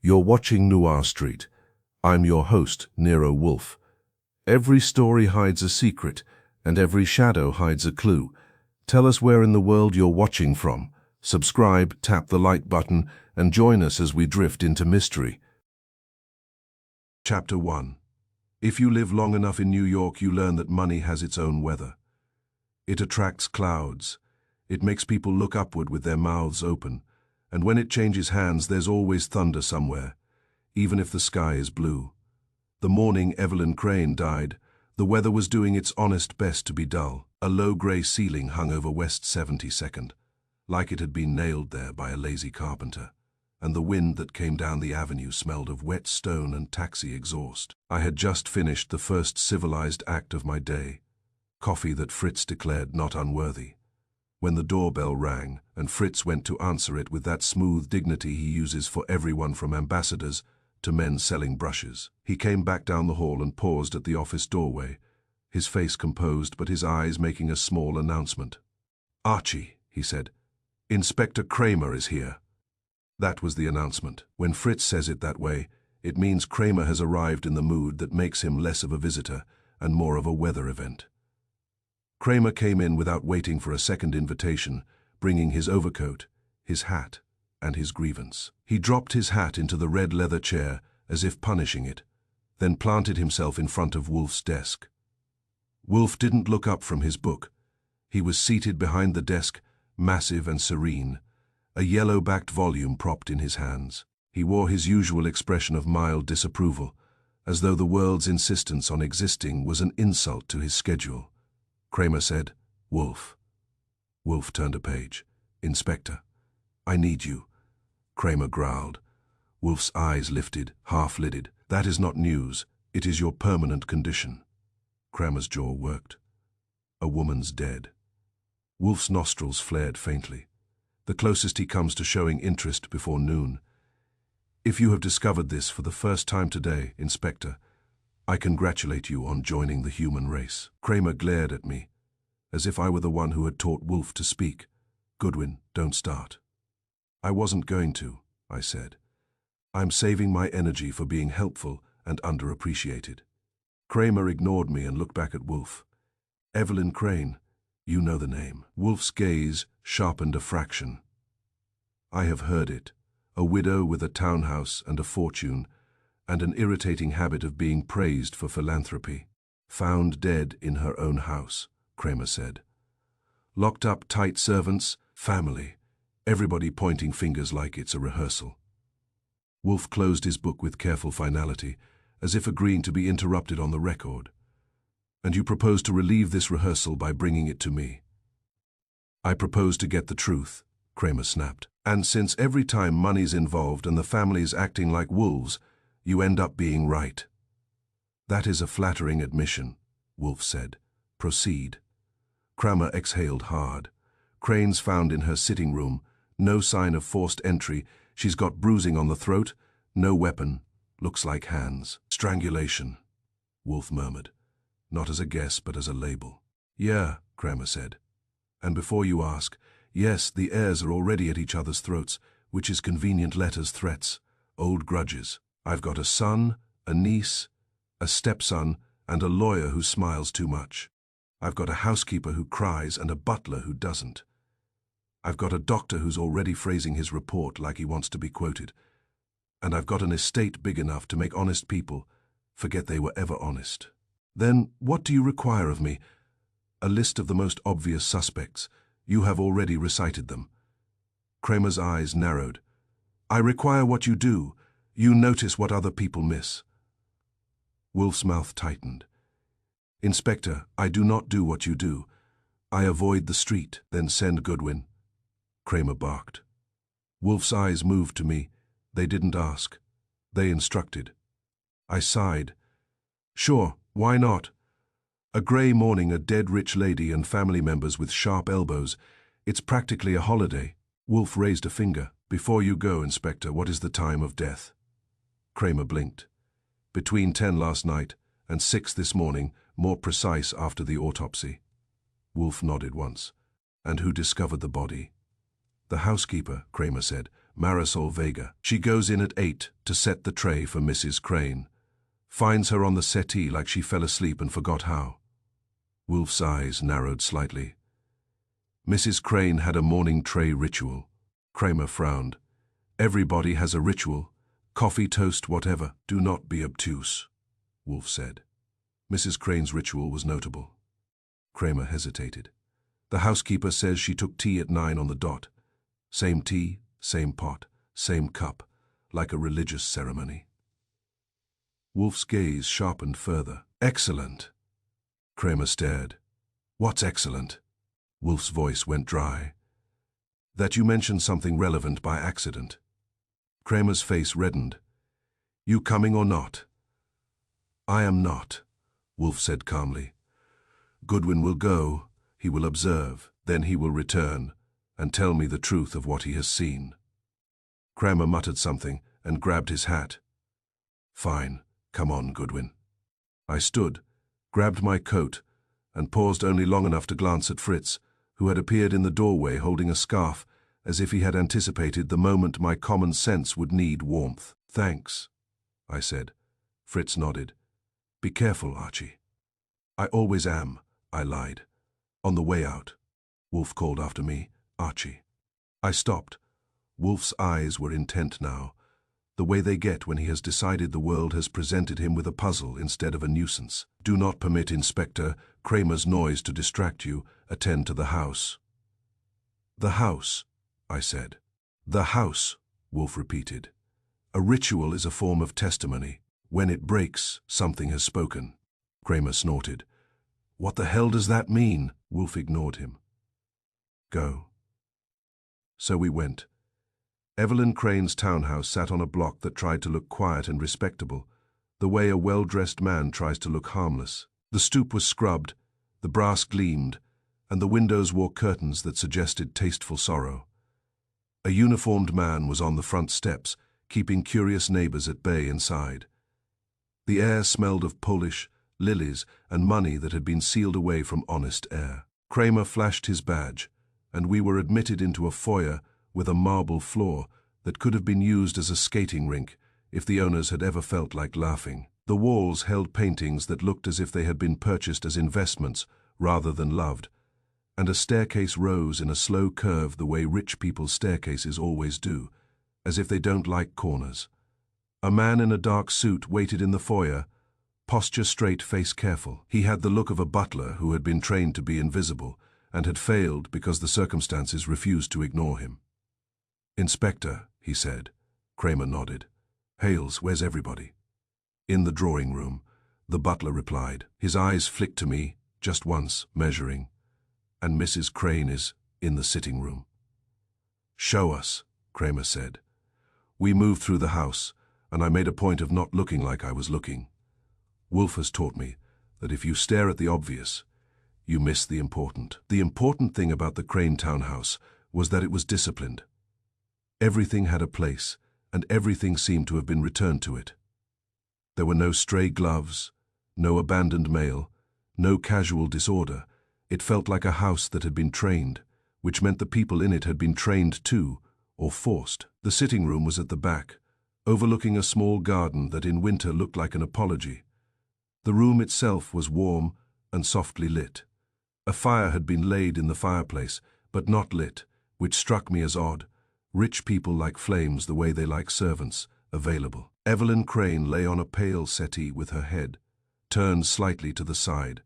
You're watching Noir Street. I'm your host, Nero Wolfe. Every story hides a secret, and every shadow hides a clue. Tell us where in the world you're watching from. Subscribe, tap the like button, and join us as we drift into mystery. Chapter 1. If you live long enough in New York, you learn that money has its own weather. It attracts clouds. It makes people look upward with their mouths open. And when it changes hands, there's always thunder somewhere, even if the sky is blue. The morning Evelyn Crane died, the weather was doing its honest best to be dull. A low grey ceiling hung over West 72nd, like it had been nailed there by a lazy carpenter, and the wind that came down the avenue smelled of wet stone and taxi exhaust. I had just finished the first civilized act of my day, coffee that Fritz declared not unworthy, when the doorbell rang, and Fritz went to answer it with that smooth dignity he uses for everyone from ambassadors to men selling brushes. He came back down the hall and paused at the office doorway, his face composed but his eyes making a small announcement. "Archie," he said, "Inspector Kramer is here." That was the announcement. When Fritz says it that way, it means Kramer has arrived in the mood that makes him less of a visitor and more of a weather event. Kramer came in without waiting for a second invitation, bringing his overcoat, his hat, and his grievance. He dropped his hat into the red leather chair as if punishing it, then planted himself in front of Wolfe's desk. Wolfe didn't look up from his book. He was seated behind the desk, massive and serene, a yellow-backed volume propped in his hands. He wore his usual expression of mild disapproval, as though the world's insistence on existing was an insult to his schedule. Kramer said, "Wolfe." Wolfe turned a page. "Inspector, I need you." Kramer growled. Wolfe's eyes lifted, half-lidded. "That is not news. It is your permanent condition." Kramer's jaw worked. "A woman's dead." Wolfe's nostrils flared faintly, the closest he comes to showing interest before noon. "If you have discovered this for the first time today, Inspector, I congratulate you on joining the human race." Kramer glared at me, as if I were the one who had taught Wolfe to speak. "Goodwin, don't start." "I wasn't going to," I said. "I'm saving my energy for being helpful and underappreciated." Kramer ignored me and looked back at Wolfe. "Evelyn Crane, you know the name." Wolfe's gaze sharpened a fraction. "I have heard it. A widow with a townhouse and a fortune, and an irritating habit of being praised for philanthropy. Found dead in her own house," Kramer said. "Locked up tight servants, family, everybody pointing fingers like it's a rehearsal." Wolfe closed his book with careful finality, as if agreeing to be interrupted on the record. "And you propose to relieve this rehearsal by bringing it to me?" "I propose to get the truth," Kramer snapped. "And since every time money's involved and the family's acting like wolves, you end up being right." "That is a flattering admission," Wolfe said. "Proceed." Kramer exhaled hard. "Crane's found in her sitting room. No sign of forced entry. She's got bruising on the throat. No weapon. Looks like hands." "Strangulation," Wolfe murmured. "Not as a guess, but as a label." "Yeah," Kramer said. "And before you ask, yes, the heirs are already at each other's throats, which is convenient letters, threats, old grudges. I've got a son, a niece, a stepson, and a lawyer who smiles too much. I've got a housekeeper who cries and a butler who doesn't. I've got a doctor who's already phrasing his report like he wants to be quoted. And I've got an estate big enough to make honest people forget they were ever honest." "Then what do you require of me?" "A list of the most obvious suspects. You have already recited them." Kramer's eyes narrowed. "I require what you do. You notice what other people miss." Wolfe's mouth tightened. "Inspector, I do not do what you do. I avoid the street, then send Goodwin." Kramer barked. Wolfe's eyes moved to me. They didn't ask. They instructed. I sighed. "Sure, why not? A grey morning, a dead rich lady and family members with sharp elbows. It's practically a holiday." Wolfe raised a finger. "Before you go, Inspector, what is the time of death?" Kramer blinked. "Between 10 last night and 6 this morning, more precise after the autopsy." Wolfe nodded once. "And who discovered the body?" "The housekeeper," Kramer said. Marisol Vega. She goes in at 8 to set the tray for Mrs. Crane. Finds her on the settee like she fell asleep and forgot how. Wolfe's eyes narrowed slightly. Mrs. Crane had a morning tray ritual. Kramer frowned. Everybody has a ritual. Coffee, toast, whatever. Do not be obtuse, Wolfe said. Mrs. Crane's ritual was notable. Kramer hesitated. The housekeeper says she took tea at 9 on the dot. Same tea, same pot, same cup, like a religious ceremony. Wolfe's gaze sharpened further. Excellent. Kramer stared. What's excellent? Wolfe's voice went dry. That you mentioned something relevant by accident. Kramer's face reddened. You coming or not? I am not, Wolfe said calmly. Goodwin will go, he will observe, then he will return, and tell me the truth of what he has seen. Kramer muttered something and grabbed his hat. Fine, come on, Goodwin. I stood, grabbed my coat, and paused only long enough to glance at Fritz, who had appeared in the doorway holding a scarf, as if he had anticipated the moment my common sense would need warmth. Thanks, I said. Fritz nodded. Be careful, Archie. I always am, I lied. On the way out. Wolfe called after me, Archie. I stopped. Wolfe's eyes were intent now, the way they get when he has decided the world has presented him with a puzzle instead of a nuisance. Do not permit Inspector Kramer's noise to distract you. Attend to the house. The house, I said. The house, Wolfe repeated. A ritual is a form of testimony. When it breaks, something has spoken. Kramer snorted. What the hell does that mean? Wolfe ignored him. Go. So we went. Evelyn Crane's townhouse sat on a block that tried to look quiet and respectable, the way a well-dressed man tries to look harmless. The stoop was scrubbed, the brass gleamed, and the windows wore curtains that suggested tasteful sorrow. A uniformed man was on the front steps, keeping curious neighbors at bay inside. The air smelled of Polish, lilies, and money that had been sealed away from honest air. Kramer flashed his badge, and we were admitted into a foyer with a marble floor that could have been used as a skating rink if the owners had ever felt like laughing. The walls held paintings that looked as if they had been purchased as investments rather than loved, and a staircase rose in a slow curve the way rich people's staircases always do, as if they don't like corners. A man in a dark suit waited in the foyer, posture straight, face careful. He had the look of a butler who had been trained to be invisible and had failed because the circumstances refused to ignore him. Inspector, he said. Kramer nodded. Hales, where's everybody? In the drawing room, the butler replied. His eyes flicked to me, just once, measuring. And Mrs. Crane is in the sitting room. Show us, Kramer said. We moved through the house, and I made a point of not looking like I was looking. Wolfe has taught me that if you stare at the obvious, you miss the important. The important thing about the Crane townhouse was that it was disciplined. Everything had a place, and everything seemed to have been returned to it. There were no stray gloves, no abandoned mail, no casual disorder. It felt like a house that had been trained, which meant the people in it had been trained too, or forced. The sitting room was at the back, overlooking a small garden that in winter looked like an apology. The room itself was warm and softly lit. A fire had been laid in the fireplace, but not lit, which struck me as odd. Rich people like flames the way they like servants, available. Evelyn Crane lay on a pale settee with her head turned slightly to the side,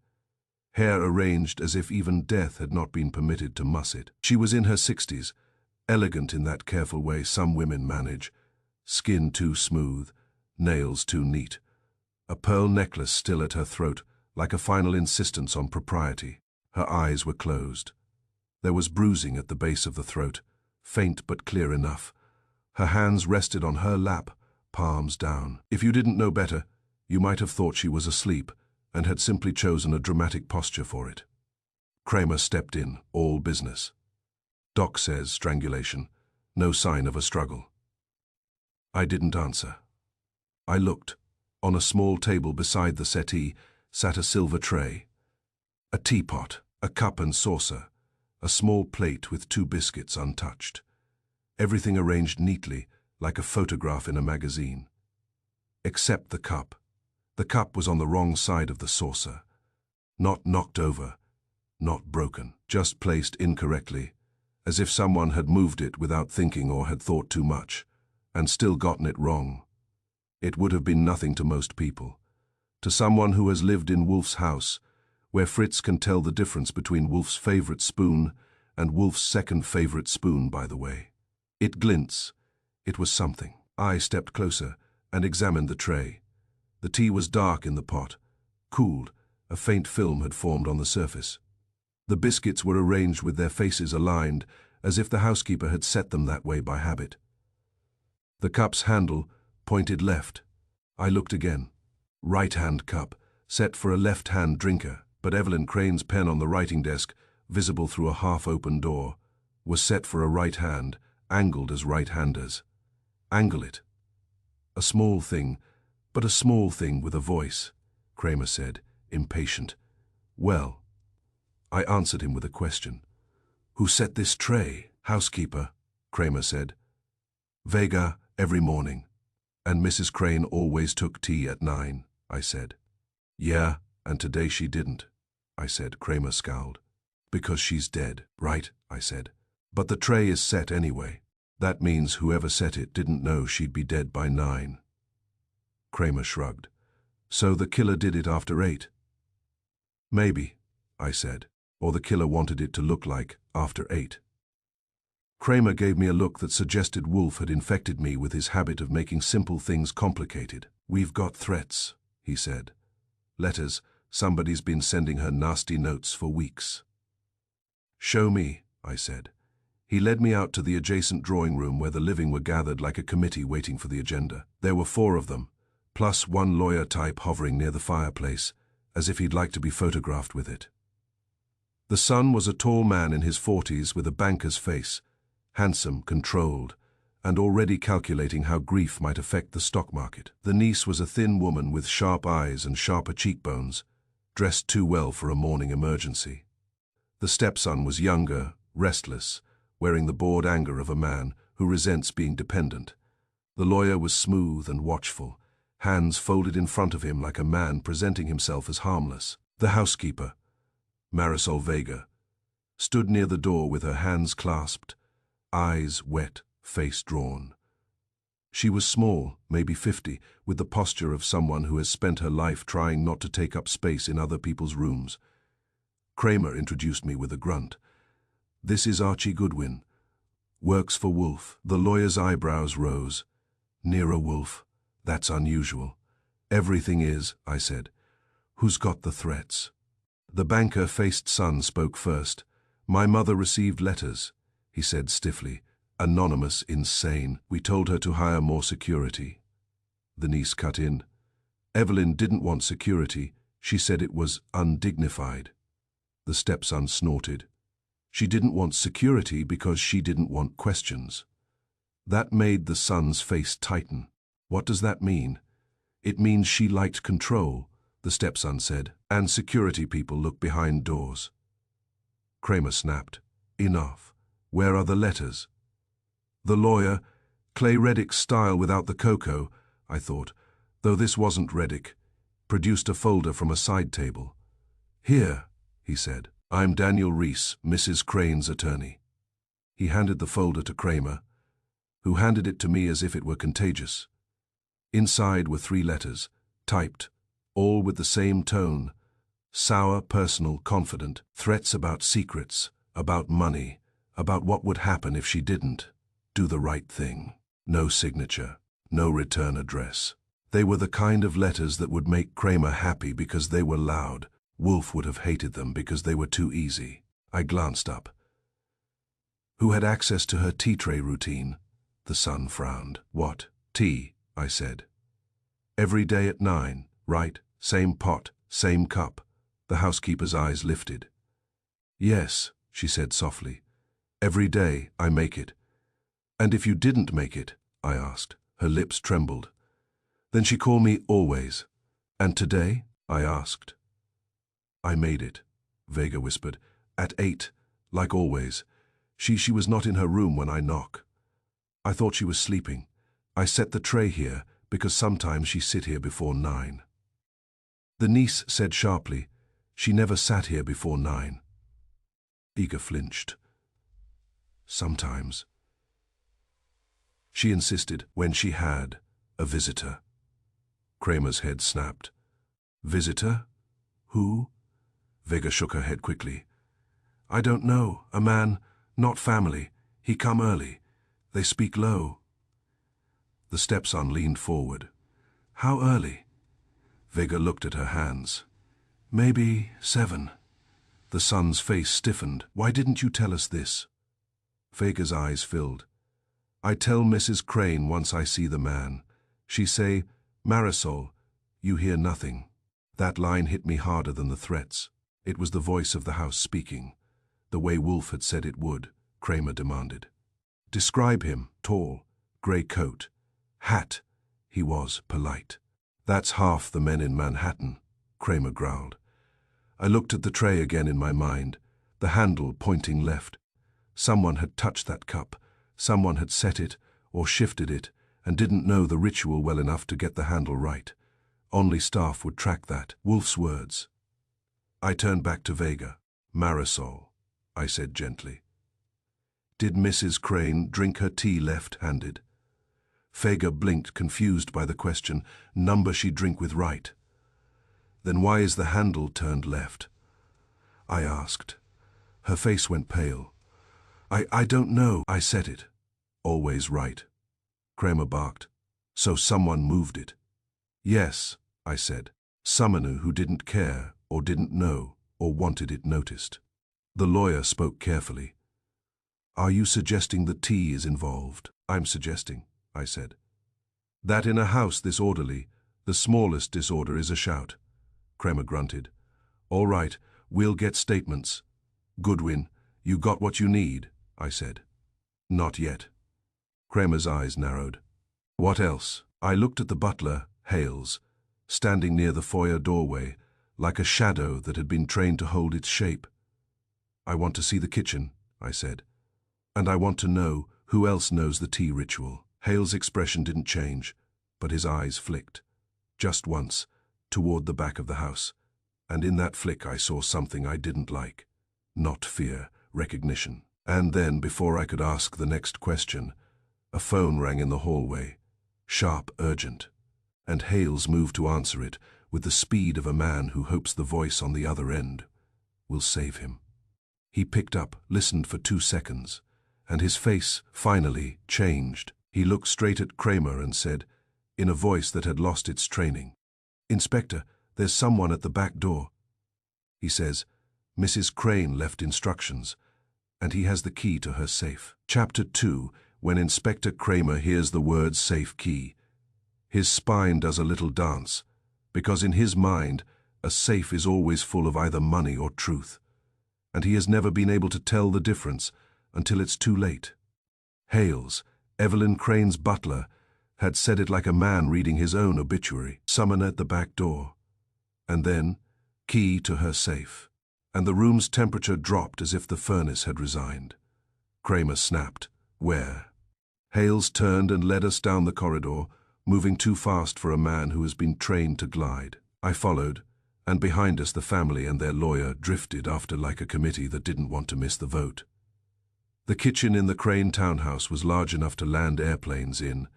hair arranged as if even death had not been permitted to muss it. She was in her 60s, elegant in that careful way some women manage, skin too smooth, nails too neat, a pearl necklace still at her throat, like a final insistence on propriety. Her eyes were closed. There was bruising at the base of the throat, faint but clear enough. Her hands rested on her lap, palms down. If you didn't know better, you might have thought she was asleep and had simply chosen a dramatic posture for it. Kramer stepped in, all business. Doc says strangulation, no sign of a struggle. I didn't answer. I looked. On a small table beside the settee sat a silver tray. A teapot, a cup and saucer, a small plate with 2 biscuits untouched. everything arranged neatly, like a photograph in a magazine. Except the cup. The cup was on the wrong side of the saucer. Not knocked over, not broken, just placed incorrectly, as if someone had moved it without thinking or had thought too much, and still gotten it wrong. It would have been nothing to most people. To someone who has lived in Wolfe's house, where Fritz can tell the difference between Wolfe's favorite spoon and Wolfe's second favorite spoon, by the way. It glints. It was something. I stepped closer and examined the tray. The tea was dark in the pot, cooled. A faint film had formed on the surface. The biscuits were arranged with their faces aligned, as if the housekeeper had set them that way by habit. The cup's handle pointed left. I looked again. Right-hand cup, set for a left-hand drinker, but Evelyn Crane's pen on the writing desk, visible through a half-open door, was set for a right hand, angled as right-handers. Angle it. A small thing, but a small thing with a voice, Kramer said, impatient. Well, I answered him with a question. Who set this tray? Housekeeper, Kramer said. Vega, every morning. And Mrs. Crane always took tea at 9, I said. Yeah, and today she didn't, I said. Kramer scowled. Because she's dead, right, I said. But the tray is set anyway. That means whoever set it didn't know she'd be dead by 9. Kramer shrugged. So the killer did it after 8? Maybe, I said, or the killer wanted it to look like after 8. Kramer gave me a look that suggested Wolfe had infected me with his habit of making simple things complicated. We've got threats, he said. Letters. Somebody's been sending her nasty notes for weeks. Show me, I said. He led me out to the adjacent drawing room where the living were gathered like a committee waiting for the agenda. There were 4 of them, plus one lawyer type hovering near the fireplace, as if he'd like to be photographed with it. The son was a tall man in his 40s with a banker's face, handsome, controlled, and already calculating how grief might affect the stock market. The niece was a thin woman with sharp eyes and sharper cheekbones, dressed too well for a morning emergency. The stepson was younger, restless, wearing the bored anger of a man who resents being dependent. The lawyer was smooth and watchful, hands folded in front of him like a man presenting himself as harmless. The housekeeper, Marisol Vega, stood near the door with her hands clasped, eyes wet, face drawn. She was small, maybe 50, with the posture of someone who has spent her life trying not to take up space in other people's rooms. Kramer introduced me with a grunt. This is Archie Goodwin. Works for Wolfe. The lawyer's eyebrows rose. Nero Wolfe. That's unusual. Everything is, I said. Who's got the threats? The banker-faced son spoke first. My mother received letters, he said stiffly. Anonymous, insane. We told her to hire more security. The niece cut in. Evelyn didn't want security. She said it was undignified. The stepson snorted. She didn't want security because she didn't want questions. That made the son's face tighten. What does that mean? It means she liked control, the stepson said, and security people look behind doors. Kramer snapped. Enough. Where are the letters? The lawyer, Clay Reddick's style without the cocoa, I thought, though this wasn't Reddick, produced a folder from a side table. Here, he said. I'm Daniel Reese, Mrs. Crane's attorney. He handed the folder to Kramer, who handed it to me as if it were contagious. Inside were 3 letters, typed, all with the same tone. Sour, personal, confident, threats about secrets, about money, about what would happen if she didn't do the right thing. No signature, no return address. They were the kind of letters that would make Kramer happy because they were loud. Wolfe would have hated them because they were too easy. I glanced up. Who had access to her tea tray routine? The son frowned. What? Tea, I said. Every day at 9, right? Same pot, same cup. The housekeeper's eyes lifted. Yes, she said softly. Every day I make it. And if you didn't make it, I asked. Her lips trembled. Then she called me always. And today? I asked. I made it, Vega whispered. At 8, like always. She was not in her room when I knock. I thought she was sleeping. I set the tray here because sometimes she sit here before 9. The niece said sharply, she never sat here before 9. Eager flinched. Sometimes. She insisted when she had a visitor. Kramer's head snapped. Visitor? Who? Vega shook her head quickly. I don't know. A man, not family. He come early. They speak low. The stepson leaned forward. How early? Vega looked at her hands. Maybe 7. The son's face stiffened. Why didn't you tell us this? Vega's eyes filled. I tell Mrs. Crane once I see the man. She say, Marisol, you hear nothing. That line hit me harder than the threats. It was the voice of the house speaking. The way Wolfe had said it would, Kramer demanded. Describe him, tall, grey coat. Hat. He was polite. That's half the men in Manhattan, Kramer growled. I looked at the tray again in my mind, the handle pointing left. Someone had touched that cup. Someone had set it or shifted it and didn't know the ritual well enough to get the handle right. Only staff would track that. Wolfe's words. I turned back to Vega. Marisol, I said gently. Did Mrs. Crane drink her tea left-handed? Vega blinked, confused by the question. Number she drink with right. Then why is the handle turned left? I asked. Her face went pale. I don't know. I said it. Always right. Kramer barked. So someone moved it. Yes, I said. Someone who didn't care or didn't know or wanted it noticed. The lawyer spoke carefully. Are you suggesting the tea is involved? I'm suggesting, I said. That in a house this orderly, the smallest disorder is a shout. Kramer grunted. All right, we'll get statements. Goodwin, you got what you need, I said. Not yet. Kramer's eyes narrowed. What else? I looked at the butler, Hales, standing near the foyer doorway, like a shadow that had been trained to hold its shape. I want to see the kitchen, I said. And I want to know who else knows the tea ritual. Hale's expression didn't change, but his eyes flicked. Just once, toward the back of the house. And in that flick I saw something I didn't like. Not fear, recognition. And then, before I could ask the next question, a phone rang in the hallway. Sharp, urgent. And Hales moved to answer it with the speed of a man who hopes the voice on the other end will save him. He picked up, listened for 2 seconds, and his face, finally, changed. He looked straight at Kramer and said, in a voice that had lost its training, Inspector, there's someone at the back door. He says, Mrs. Crane left instructions, and he has the key to her safe. Chapter 2, when Inspector Kramer hears the words safe key, his spine does a little dance, because in his mind, a safe is always full of either money or truth, and he has never been able to tell the difference until it's too late. Hales, Evelyn Crane's butler, had said it like a man reading his own obituary. Someone at the back door. And then, key to her safe. And the room's temperature dropped as if the furnace had resigned. Kramer snapped. Where? Hales turned and led us down the corridor, moving too fast for a man who has been trained to glide. I followed, and behind us the family and their lawyer drifted after like a committee that didn't want to miss the vote. The kitchen in the Crane townhouse was large enough to land airplanes in,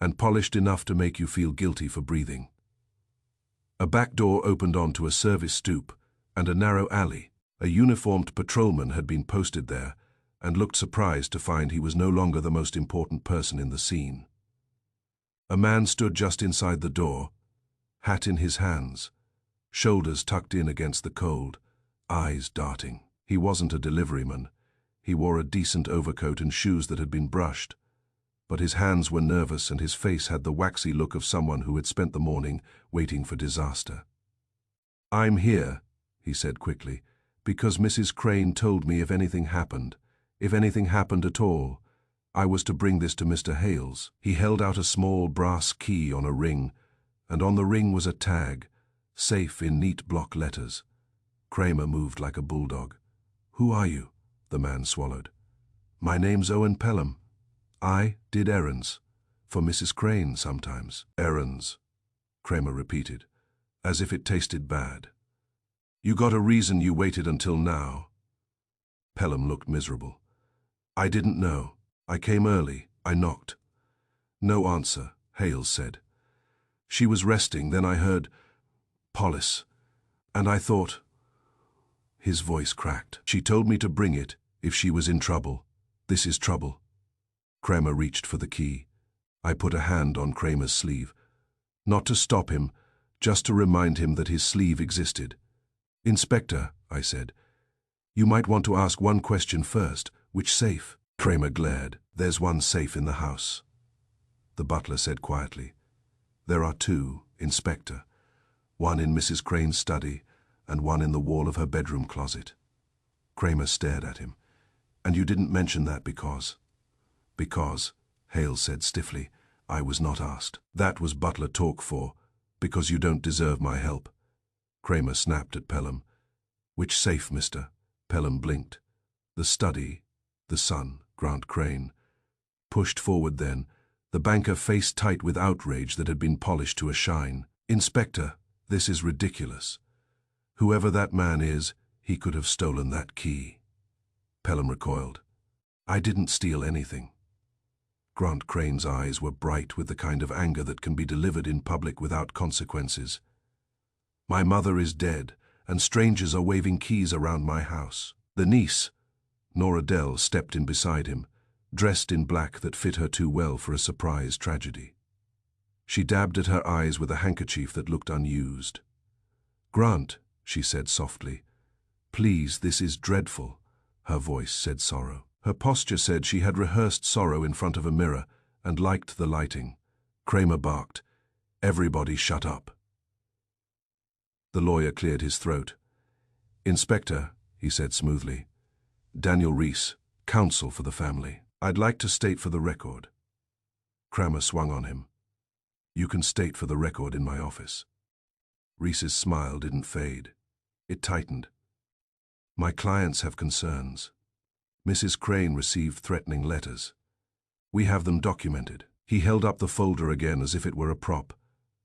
and polished enough to make you feel guilty for breathing. A back door opened onto a service stoop and a narrow alley. A uniformed patrolman had been posted there and looked surprised to find he was no longer the most important person in the scene. A man stood just inside the door, hat in his hands, shoulders tucked in against the cold, eyes darting. He wasn't a deliveryman. He wore a decent overcoat and shoes that had been brushed, but his hands were nervous and his face had the waxy look of someone who had spent the morning waiting for disaster. I'm here, he said quickly, because Mrs. Crane told me if anything happened at all, I was to bring this to Mr. Hales. He held out a small brass key on a ring, and on the ring was a tag, safe in neat block letters. Kramer moved like a bulldog. Who are you? The man swallowed. My name's Owen Pelham. I did errands. For Mrs. Crane sometimes. Errands, Kramer repeated, as if it tasted bad. You got a reason you waited until now. Pelham looked miserable. I didn't know. I came early. I knocked. No answer, Hales said. She was resting, then I heard Polis, and I thought. His voice cracked. She told me to bring it if she was in trouble. This is trouble. Kramer reached for the key. I put a hand on Kramer's sleeve. Not to stop him, just to remind him that his sleeve existed. Inspector, I said, you might want to ask one question first. Which safe? Kramer glared. There's one safe in the house. The butler said quietly. There are two, Inspector. One in Mrs. Crane's study and one in the wall of her bedroom closet. Kramer stared at him. And you didn't mention that because? Because, Hales said stiffly, I was not asked. That was butler talk for, because you don't deserve my help. Kramer snapped at Pelham. Which safe, mister? Pelham blinked. The study, the son, Grant Crane. Pushed forward then, the banker faced tight with outrage that had been polished to a shine. Inspector, this is ridiculous. Whoever that man is, he could have stolen that key. Pelham recoiled. I didn't steal anything. Grant Crane's eyes were bright with the kind of anger that can be delivered in public without consequences. My mother is dead, and strangers are waving keys around my house. The niece, Nora Dell, stepped in beside him, dressed in black that fit her too well for a surprise tragedy. She dabbed at her eyes with a handkerchief that looked unused. Grant, she said softly, please, this is dreadful. Her voice said sorrow. Her posture said she had rehearsed sorrow in front of a mirror and liked the lighting. Kramer barked. Everybody shut up. The lawyer cleared his throat. Inspector, he said smoothly. Daniel Reese, counsel for the family. I'd like to state for the record. Kramer swung on him. You can state for the record in my office. Reese's smile didn't fade. It tightened. My clients have concerns. Mrs. Crane received threatening letters. We have them documented. He held up the folder again as if it were a prop,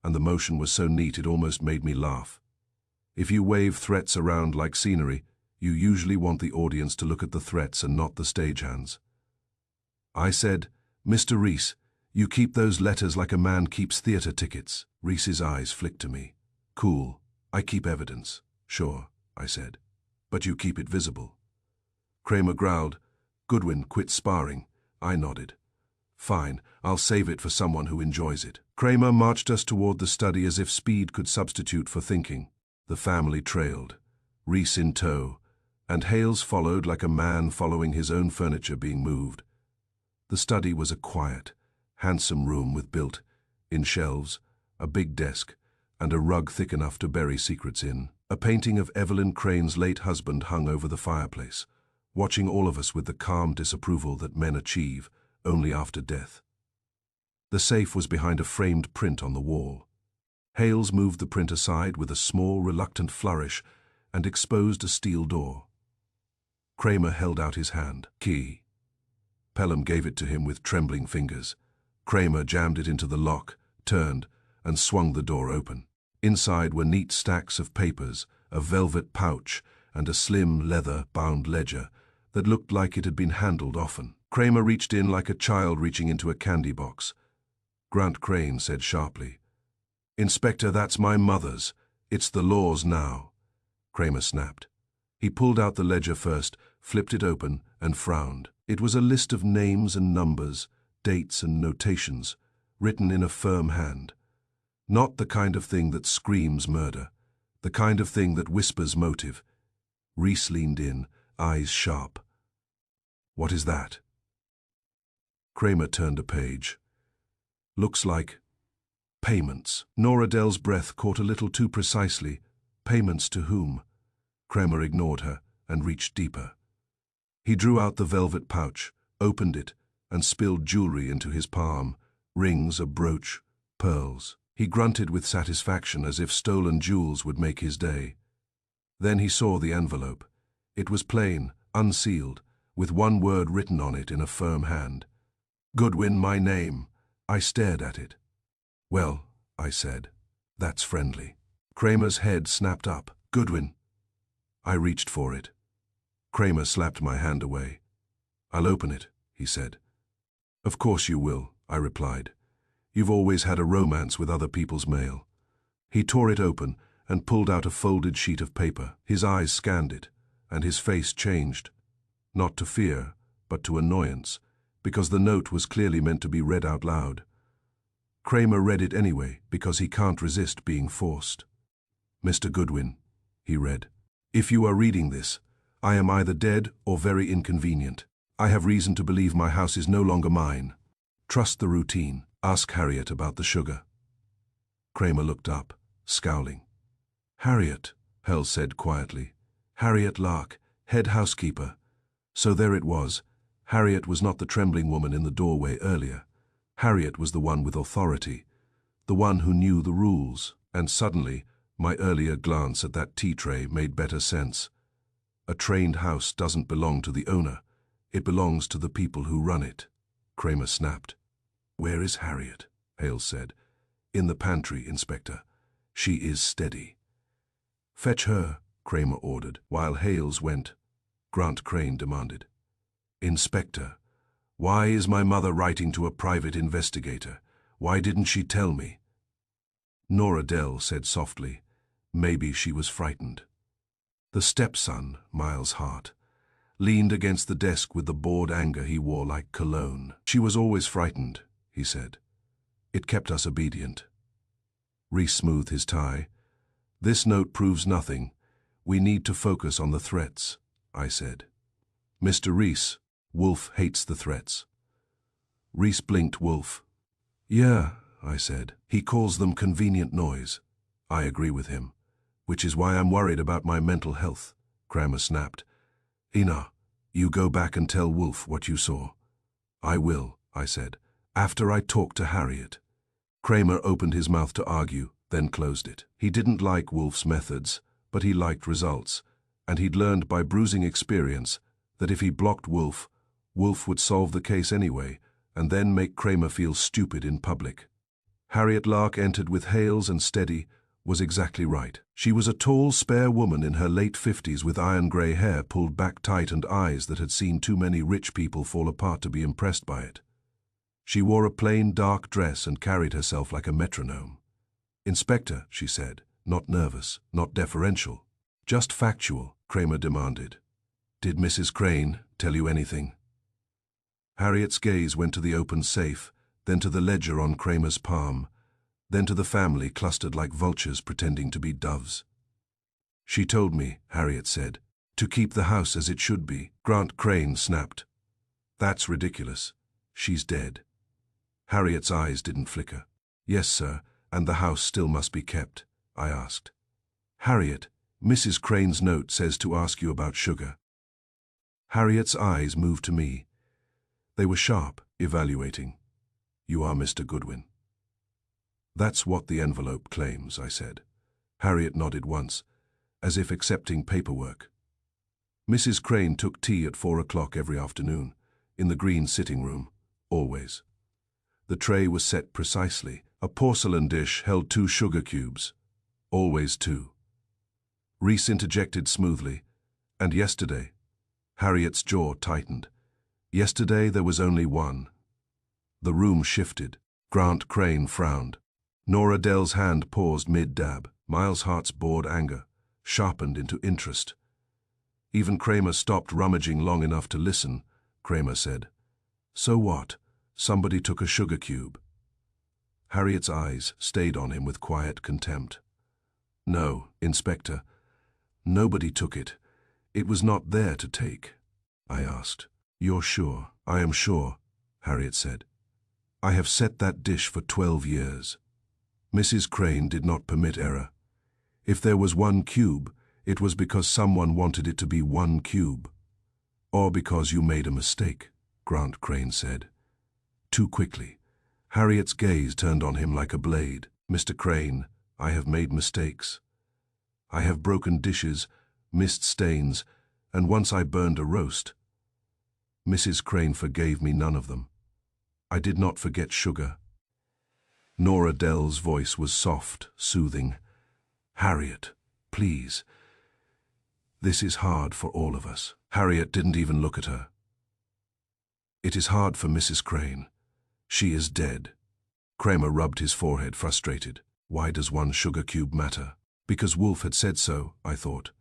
and the motion was so neat it almost made me laugh. If you wave threats around like scenery, you usually want the audience to look at the threats and not the stagehands. I said, Mr. Reese, you keep those letters like a man keeps theater tickets. Reese's eyes flicked to me. Cool. I keep evidence. Sure, I said. But you keep it visible. Kramer growled. Goodwin, quit sparring. I nodded. Fine, I'll save it for someone who enjoys it. Kramer marched us toward the study as if speed could substitute for thinking. The family trailed, Reese in tow, and Hales followed like a man following his own furniture being moved. The study was a quiet, handsome room with built-in shelves, a big desk, and a rug thick enough to bury secrets in. A painting of Evelyn Crane's late husband hung over the fireplace, watching all of us with the calm disapproval that men achieve only after death. The safe was behind a framed print on the wall. Hales moved the print aside with a small, reluctant flourish and exposed a steel door. Kramer held out his hand. Key. Pelham gave it to him with trembling fingers. Kramer jammed it into the lock, turned, and swung the door open. Inside were neat stacks of papers, a velvet pouch, and a slim, leather-bound ledger that looked like it had been handled often. Kramer reached in like a child reaching into a candy box. Grant Crane said sharply, Inspector, that's my mother's. It's the law's now. Kramer snapped. He pulled out the ledger first, flipped it open, and frowned. It was a list of names and numbers, dates and notations, written in a firm hand. Not the kind of thing that screams murder, the kind of thing that whispers motive. Reese leaned in, eyes sharp. What is that? Kramer turned a page. Looks like payments. Nora Dell's breath caught a little too precisely. Payments to whom? Kramer ignored her and reached deeper. He drew out the velvet pouch, opened it, and spilled jewelry into his palm, rings, a brooch, pearls. He grunted with satisfaction as if stolen jewels would make his day. Then he saw the envelope. It was plain, unsealed, with one word written on it in a firm hand. Goodwin, my name. I stared at it. Well, I said, that's friendly. Kramer's head snapped up. Goodwin. I reached for it. Kramer slapped my hand away. I'll open it, he said. Of course you will, I replied. You've always had a romance with other people's mail. He tore it open and pulled out a folded sheet of paper. His eyes scanned it, and his face changed. Not to fear, but to annoyance, because the note was clearly meant to be read out loud. Kramer read it anyway, because he can't resist being forced. Mr. Goodwin, he read, if you are reading this, I am either dead or very inconvenient. I have reason to believe my house is no longer mine. Trust the routine. Ask Harriet about the sugar. Kramer looked up, scowling. Harriet, Hell said quietly. Harriet Lark, head housekeeper. So there it was. Harriet was not the trembling woman in the doorway earlier. Harriet was the one with authority, the one who knew the rules, and suddenly, my earlier glance at that tea tray made better sense. A trained house doesn't belong to the owner. It belongs to the people who run it. Kramer snapped. Where is Harriet? Hale said. In the pantry, Inspector. She is steady. Fetch her, Kramer ordered, while Hales went. Grant Crane demanded. Inspector, why is my mother writing to a private investigator? Why didn't she tell me? Nora Dell said softly, maybe she was frightened. The stepson, Miles Hart, leaned against the desk with the bored anger he wore like cologne. She was always frightened, he said. It kept us obedient. Reese smoothed his tie. This note proves nothing. We need to focus on the threats, I said. Mr. Reese, Wolfe hates the threats. Reese blinked Wolfe. Yeah, I said. He calls them convenient noise. I agree with him. Which is why I'm worried about my mental health, Kramer snapped. Ina, you go back and tell Wolfe what you saw. I will, I said, after I talk to Harriet. Kramer opened his mouth to argue, then closed it. He didn't like Wolfe's methods, but he liked results, and he'd learned by bruising experience that if he blocked Wolfe, Wolfe would solve the case anyway, and then make Kramer feel stupid in public. Harriet Lark entered with Hales and steady, was exactly right. She was a tall, spare woman in her late 50s with iron-grey hair pulled back tight and eyes that had seen too many rich people fall apart to be impressed by it. She wore a plain, dark dress and carried herself like a metronome. Inspector, she said, not nervous, not deferential, just factual, Kramer demanded. Did Mrs. Crane tell you anything? Harriet's gaze went to the open safe, then to the ledger on Kramer's palm, then to the family clustered like vultures pretending to be doves. She told me, Harriet said, to keep the house as it should be. Grant Crane snapped. That's ridiculous. She's dead. Harriet's eyes didn't flicker. Yes, sir, and the house still must be kept, I asked. Harriet, Mrs. Crane's note says to ask you about sugar. Harriet's eyes moved to me. They were sharp, evaluating. You are Mr. Goodwin. That's what the envelope claims, I said. Harriet nodded once, as if accepting paperwork. Mrs. Crane took tea at 4 o'clock every afternoon, in the green sitting room, always. The tray was set precisely. A porcelain dish held 2 sugar cubes, always 2. Reese interjected smoothly, and yesterday, Harriet's jaw tightened. Yesterday there was only 1. The room shifted. Grant Crane frowned. Nora Dell's hand paused mid-dab. Miles Hart's bored anger sharpened into interest. Even Kramer stopped rummaging long enough to listen, Kramer said. So what? Somebody took a sugar cube. Harriet's eyes stayed on him with quiet contempt. No, Inspector. Nobody took it. It was not there to take. I asked. You're sure? I am sure, Harriet said. I have set that dish for 12 years. Mrs. Crane did not permit error. If there was 1 cube, it was because someone wanted it to be 1 cube. Or because you made a mistake, Grant Crane said. Too quickly. Harriet's gaze turned on him like a blade. Mr. Crane, I have made mistakes. I have broken dishes, missed stains, and once I burned a roast. Mrs. Crane forgave me none of them. I did not forget sugar. Nora Dell's voice was soft, soothing. Harriet, please. This is hard for all of us. Harriet didn't even look at her. It is hard for Mrs. Crane. She is dead. Kramer rubbed his forehead, frustrated. Why does one sugar cube matter? Because Wolfe had said so, I thought.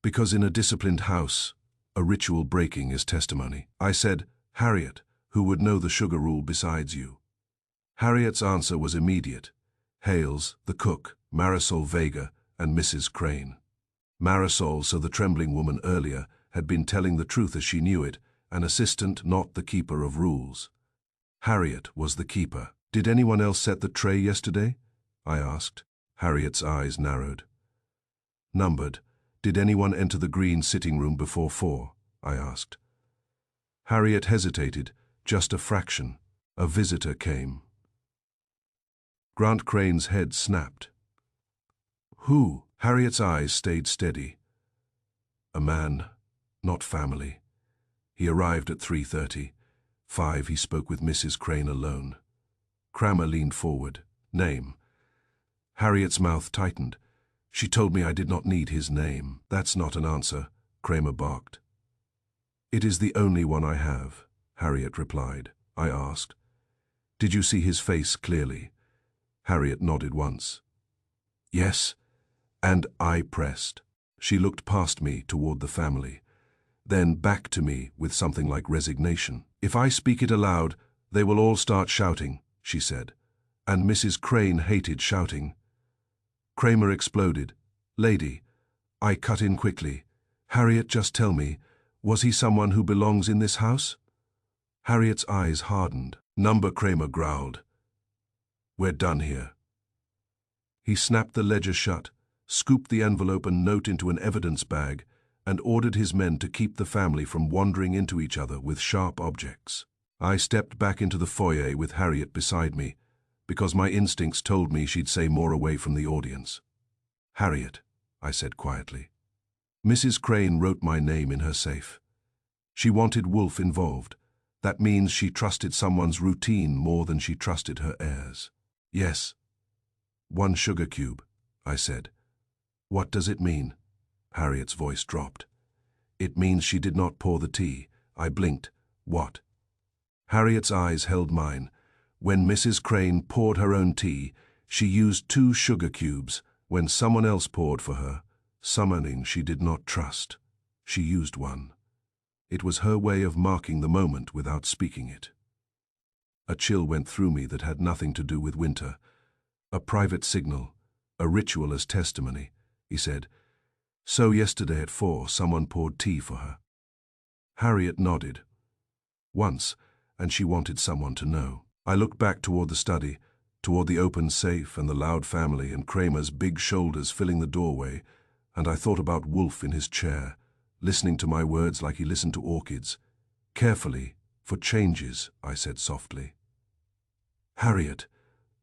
Because in a disciplined house, a ritual breaking is testimony. I said, Harriet, who would know the sugar rule besides you? Harriet's answer was immediate. Hales, the cook, Marisol Vega, and Mrs. Crane. Marisol, so the trembling woman earlier, had been telling the truth as she knew it, an assistant, not the keeper of rules. Harriet was the keeper. Did anyone else set the tray yesterday? I asked. Harriet's eyes narrowed. Numbered. Did anyone enter the green sitting room before 4? I asked. Harriet hesitated, just a fraction. A visitor came. Grant Crane's head snapped. Who? Harriet's eyes stayed steady. A man, not family. He arrived at 3:30. 5 he spoke with Mrs. Crane alone. Kramer leaned forward. Name. Harriet's mouth tightened. She told me I did not need his name. That's not an answer, Kramer barked. It is the only one I have, Harriet replied. I asked. Did you see his face clearly? Harriet nodded once. Yes, and I pressed. She looked past me toward the family, then back to me with something like resignation. If I speak it aloud, they will all start shouting, she said. And Mrs. Crane hated shouting. Kramer exploded. Lady, I cut in quickly. Harriet, just tell me, was he someone who belongs in this house? Harriet's eyes hardened. Number, Kramer growled. We're done here. He snapped the ledger shut, scooped the envelope and note into an evidence bag, and ordered his men to keep the family from wandering into each other with sharp objects. I stepped back into the foyer with Harriet beside me, because my instincts told me she'd say more away from the audience. Harriet, I said quietly. Mrs. Crane wrote my name in her safe. She wanted Wolfe involved. That means she trusted someone's routine more than she trusted her heirs. Yes. 1 sugar cube, I said. What does it mean? Harriet's voice dropped. It means she did not pour the tea. I blinked. What? Harriet's eyes held mine. When Mrs. Crane poured her own tea, she used 2 sugar cubes. When someone else poured for her, summoning she did not trust, she used 1. It was her way of marking the moment without speaking it. A chill went through me that had nothing to do with winter. A private signal, a ritual as testimony, he said. So yesterday at 4, someone poured tea for her. Harriet nodded. Once, and she wanted someone to know. I looked back toward the study, toward the open safe and the loud family and Kramer's big shoulders filling the doorway, and I thought about Wolfe in his chair, listening to my words like he listened to orchids. Carefully, for changes, I said softly. Harriet,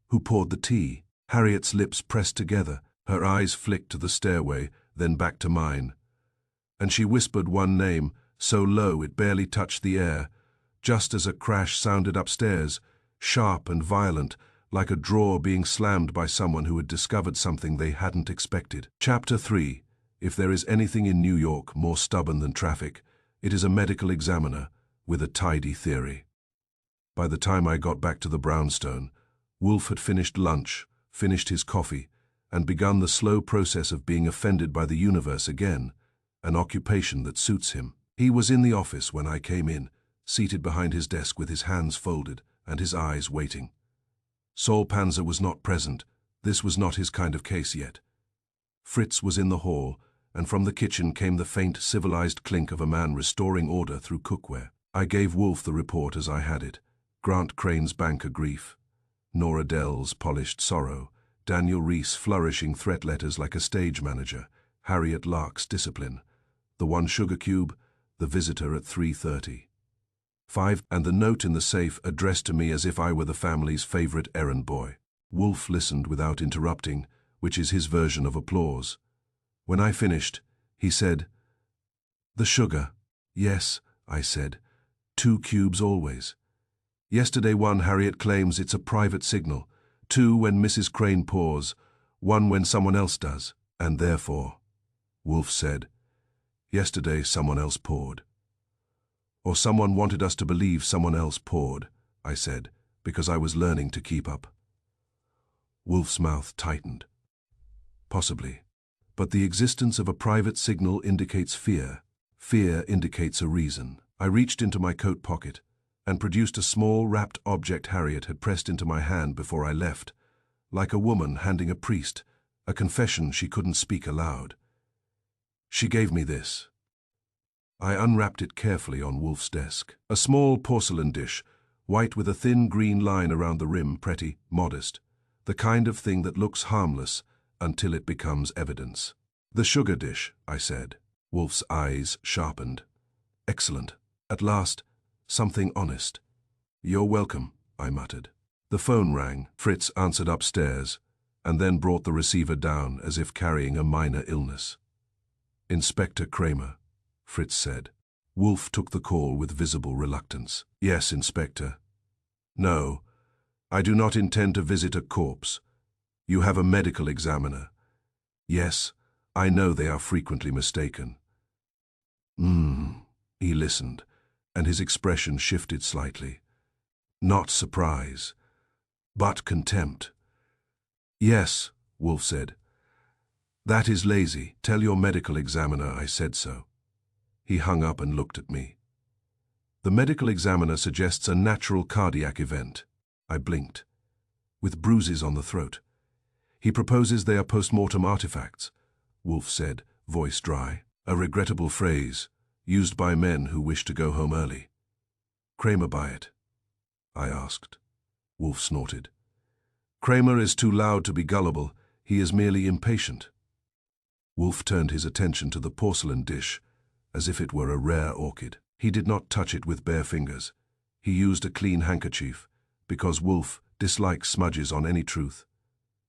who poured the tea? Harriet's lips pressed together, her eyes flicked to the stairway, then back to mine. And she whispered one name, so low it barely touched the air, just as a crash sounded upstairs, sharp and violent, like a drawer being slammed by someone who had discovered something they hadn't expected. Chapter 3. If there is anything in New York more stubborn than traffic, it is a medical examiner with a tidy theory. By the time I got back to the brownstone, Wolfe had finished lunch, finished his coffee, and begun the slow process of being offended by the universe again, an occupation that suits him. He was in the office when I came in, seated behind his desk with his hands folded and his eyes waiting. Saul Panzer was not present. This was not his kind of case yet. Fritz was in the hall, and from the kitchen came the faint, civilized clink of a man restoring order through cookware. I gave Wolfe the report as I had it. Grant Crane's banker grief, Nora Dell's polished sorrow, Daniel Reese flourishing threat letters like a stage manager, Harriet Lark's discipline, the 1 sugar cube, the visitor at 3:30. 5, and the note in the safe addressed to me as if I were the family's favorite errand boy. Wolfe listened without interrupting, which is his version of applause. When I finished, he said, "The sugar." "Yes," I said. 2 cubes always. Yesterday 1, Harriet claims it's a private signal. 2, when Mrs. Crane pours. 1, when someone else does. And therefore, Wolfe said, yesterday someone else poured. Or someone wanted us to believe someone else poured, I said, because I was learning to keep up. Wolfe's mouth tightened. Possibly. But the existence of a private signal indicates fear. Fear indicates a reason. I reached into my coat pocket and produced a small wrapped object Harriet had pressed into my hand before I left, like a woman handing a priest a confession she couldn't speak aloud. She gave me this. I unwrapped it carefully on Wolfe's desk. A small porcelain dish, white with a thin green line around the rim, pretty, modest, the kind of thing that looks harmless until it becomes evidence. The sugar dish, I said. Wolfe's eyes sharpened. Excellent. At last, something honest. You're welcome, I muttered. The phone rang. Fritz answered upstairs, and then brought the receiver down as if carrying a minor illness. Inspector Kramer, Fritz said. Wolfe took the call with visible reluctance. Yes, Inspector. No, I do not intend to visit a corpse. You have a medical examiner. Yes, I know they are frequently mistaken. He listened, and his expression shifted slightly. Not surprise, but contempt. Yes, Wolfe said. That is lazy. Tell your medical examiner I said so. He hung up and looked at me. The medical examiner suggests a natural cardiac event. I blinked. With bruises on the throat. He proposes they are post-mortem artifacts, Wolfe said, voice dry. A regrettable phrase, used by men who wish to go home early. Kramer buy it? I asked. Wolfe snorted. Kramer is too loud to be gullible. He is merely impatient. Wolfe turned his attention to the porcelain dish, as if it were a rare orchid. He did not touch it with bare fingers. He used a clean handkerchief, because Wolfe dislikes smudges on any truth,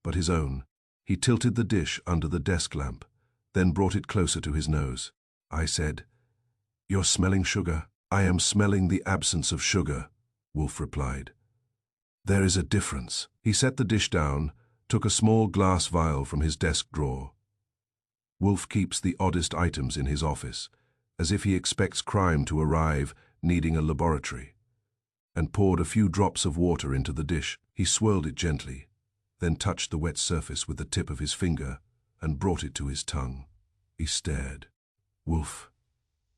but his own. He tilted the dish under the desk lamp, then brought it closer to his nose. I said, You're smelling sugar? I am smelling the absence of sugar, Wolfe replied. There is a difference. He set the dish down, took a small glass vial from his desk drawer. Wolfe keeps the oddest items in his office, as if he expects crime to arrive needing a laboratory, and poured a few drops of water into the dish. He swirled it gently, then touched the wet surface with the tip of his finger and brought it to his tongue. He stared. Wolfe.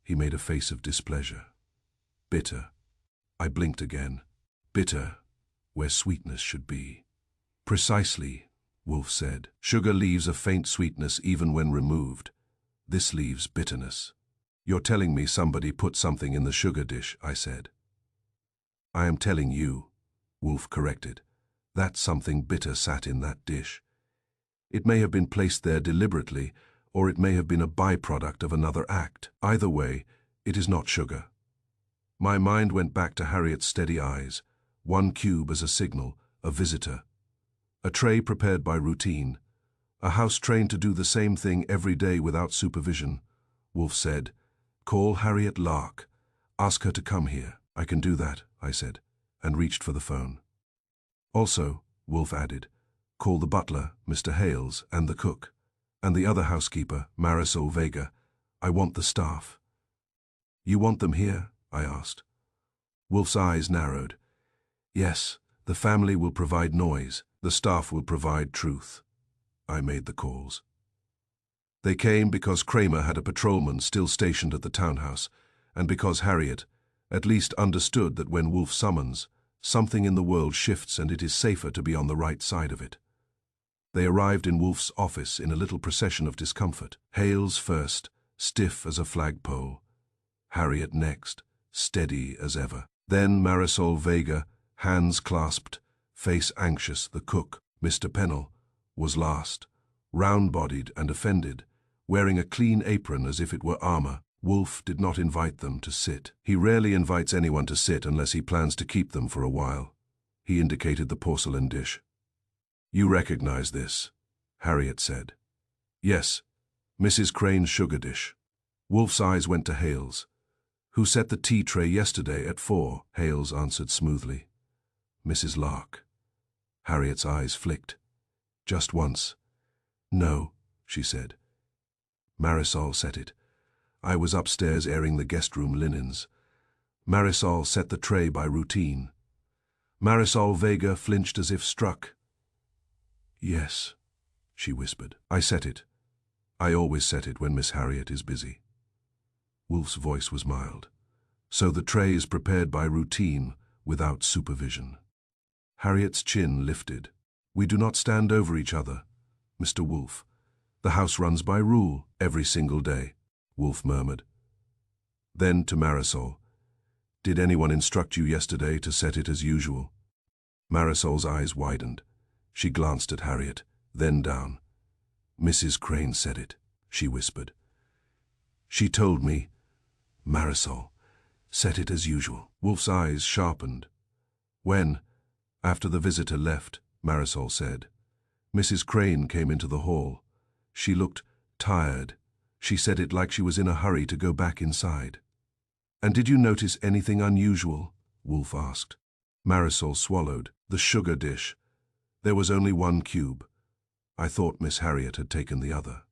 He made a face of displeasure. Bitter. I blinked again. Bitter, where sweetness should be. Precisely, Wolfe said. Sugar leaves a faint sweetness even when removed. This leaves bitterness. You're telling me somebody put something in the sugar dish, I said. I am telling you, Wolfe corrected. That something bitter sat in that dish. It may have been placed there deliberately, or it may have been a byproduct of another act. Either way, it is not sugar. My mind went back to Harriet's steady eyes, one cube as a signal, a visitor. A tray prepared by routine. A house trained to do the same thing every day without supervision. Wolfe said, Call Harriet Lark. Ask her to come here. I can do that, I said, and reached for the phone. Also, Wolfe added, call the butler, Mr. Hales, and the cook, and the other housekeeper, Marisol Vega. I want the staff. You want them here? I asked. Wolfe's eyes narrowed. Yes, the family will provide noise. The staff will provide truth. I made the calls. They came because Kramer had a patrolman still stationed at the townhouse, and because Harriet at least understood that when Wolfe summons, something in the world shifts and it is safer to be on the right side of it. They arrived in Wolfe's office in a little procession of discomfort. Hales first, stiff as a flagpole. Harriet next, steady as ever. Then Marisol Vega, hands clasped, face anxious. The cook, Mr. Pennell, was last, round-bodied and offended, wearing a clean apron as if it were armor. Wolfe did not invite them to sit. He rarely invites anyone to sit unless he plans to keep them for a while. He indicated the porcelain dish. You recognize this, Harriet said. Yes, Mrs. Crane's sugar dish. Wolfe's eyes went to Hales. Who set the tea tray yesterday at 4? Hales answered smoothly. Mrs. Lark. Harriet's eyes flicked. Just once. No, she said. Marisol set it. I was upstairs airing the guest room linens. Marisol set the tray by routine. Marisol Vega flinched as if struck. Yes, she whispered. I set it. I always set it when Miss Harriet is busy. Wolfe's voice was mild. So the tray is prepared by routine, without supervision. Harriet's chin lifted. We do not stand over each other, Mr. Wolfe. The house runs by rule every single day, Wolfe murmured. Then to Marisol. Did anyone instruct you yesterday to set it as usual? Marisol's eyes widened. She glanced at Harriet, then down. Mrs. Crane said it, she whispered. She told me, Marisol, set it as usual. Wolfe's eyes sharpened. When, after the visitor left, Marisol said. Mrs. Crane came into the hall. She looked tired. She said it like she was in a hurry to go back inside. And did you notice anything unusual? Wolfe asked. Marisol swallowed. The sugar dish. There was only one cube. I thought Miss Harriet had taken the other.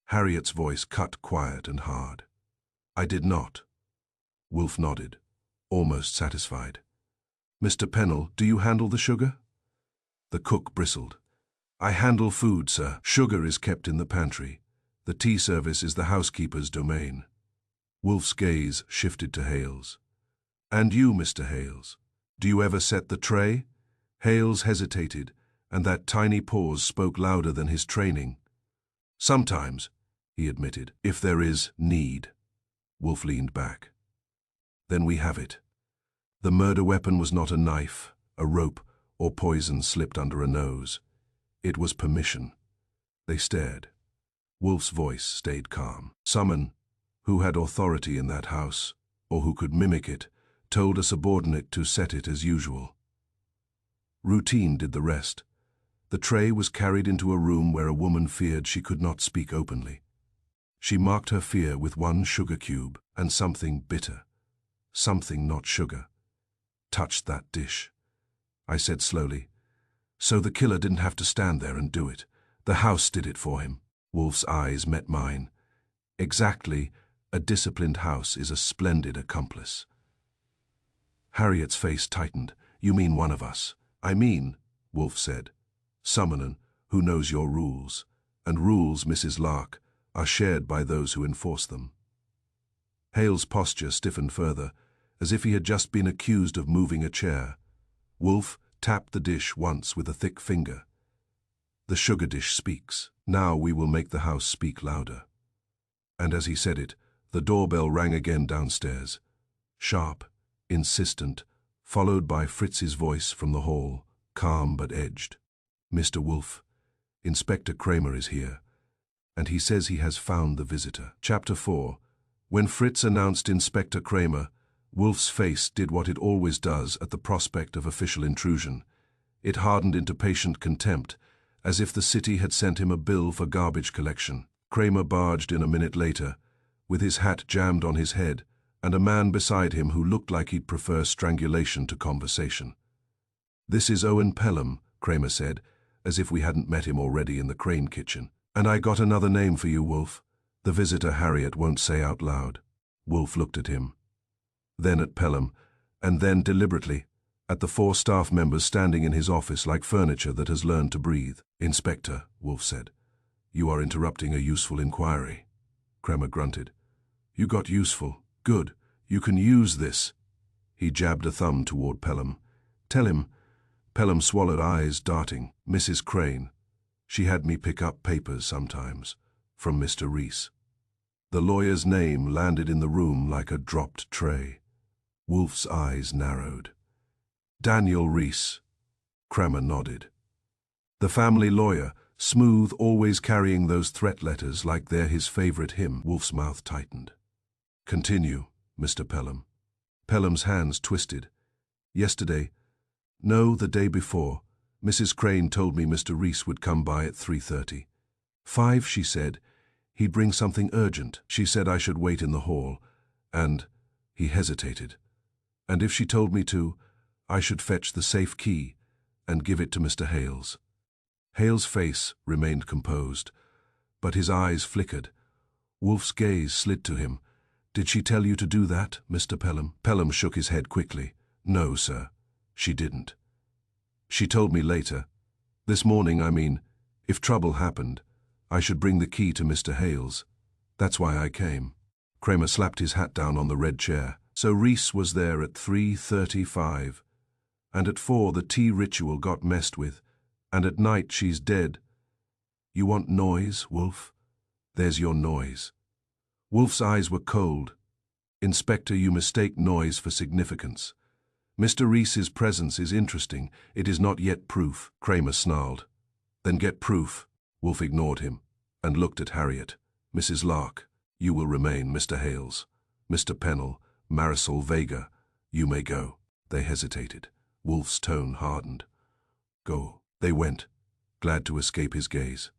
Harriet's voice cut quiet and hard. I did not. Wolfe nodded, almost satisfied. Mr. Pennell, do you handle the sugar? The cook bristled. I handle food, sir. Sugar is kept in the pantry. The tea service is the housekeeper's domain. Wolfe's gaze shifted to Hales. And you, Mr. Hales, do you ever set the tray? Hales hesitated, and that tiny pause spoke louder than his training. Sometimes, he admitted, if there is need. Wolfe leaned back. Then we have it. The murder weapon was not a knife, a rope, or poison slipped under a nose. It was permission. They stared. Wolfe's voice stayed calm. Someone who had authority in that house, or who could mimic it, told a subordinate to set it as usual. Routine did the rest. The tray was carried into a room where a woman feared she could not speak openly. She marked her fear with one sugar cube, and something bitter, something not sugar, touched that dish. I said slowly, so the killer didn't have to stand there and do it. The house did it for him. Wolfe's eyes met mine. Exactly, a disciplined house is a splendid accomplice. Harriet's face tightened. You mean one of us? I mean, Wolfe said, someone who knows your rules, and rules, Mrs. Lark, are shared by those who enforce them. Hale's posture stiffened further, as if he had just been accused of moving a chair. Wolfe tapped the dish once with a thick finger. The sugar dish speaks. Now we will make the house speak louder. And as he said it, the doorbell rang again downstairs. Sharp, insistent, followed by Fritz's voice from the hall, calm but edged. Mr. Wolfe, Inspector Kramer is here, and he says he has found the visitor. Chapter 4. When Fritz announced Inspector Kramer, Wolfe's face did what it always does at the prospect of official intrusion. It hardened into patient contempt, as if the city had sent him a bill for garbage collection. Kramer barged in a minute later, with his hat jammed on his head, and a man beside him who looked like he'd prefer strangulation to conversation. This is Owen Pelham, Kramer said, as if we hadn't met him already in the Crane kitchen. And I got another name for you, Wolfe. The visitor Harriet won't say out loud. Wolfe looked at him, then at Pelham, and then deliberately at the 4 staff members standing in his office like furniture that has learned to breathe. Inspector, Wolfe said, you are interrupting a useful inquiry. Kramer grunted. You got useful. Good. You can use this. He jabbed a thumb toward Pelham. Tell him. Pelham swallowed, eyes darting. Mrs. Crane. She had me pick up papers sometimes. From Mr. Rees. The lawyer's name landed in the room like a dropped tray. Wolfe's eyes narrowed. Daniel Rees. Kramer nodded. The family lawyer, smooth, always carrying those threat letters like they're his favorite hymn. Wolfe's mouth tightened. Continue, Mr. Pelham. Pelham's hands twisted. Yesterday, no, the day before, Mrs. Crane told me Mr. Rees would come by at 3:30. 5, she said. He'd bring something urgent. She said I should wait in the hall, and he hesitated. And if she told me to, I should fetch the safe key and give it to Mr. Hales. Hales' face remained composed, but his eyes flickered. Wolfe's gaze slid to him. "Did she tell you to do that, Mr. Pelham?" Pelham shook his head quickly. "No, sir, she didn't. She told me later. This morning, I mean, if trouble happened, I should bring the key to Mr. Hales. That's why I came." Kramer slapped his hat down on the red chair. "So Reese was there at 3:35, and at 4 the tea ritual got messed with, and at night she's dead. You want noise, Wolfe? There's your noise." Wolfe's eyes were cold. "Inspector, you mistake noise for significance. Mr. Reese's presence is interesting. It is not yet proof," Kramer snarled. "Then get proof." Wolfe ignored him and looked at Harriet. "Mrs. Lark, you will remain, Mr. Hales. Mr. Pennell, Marisol Vega, you may go." They hesitated. Wolfe's tone hardened. "Go." They went, glad to escape his gaze.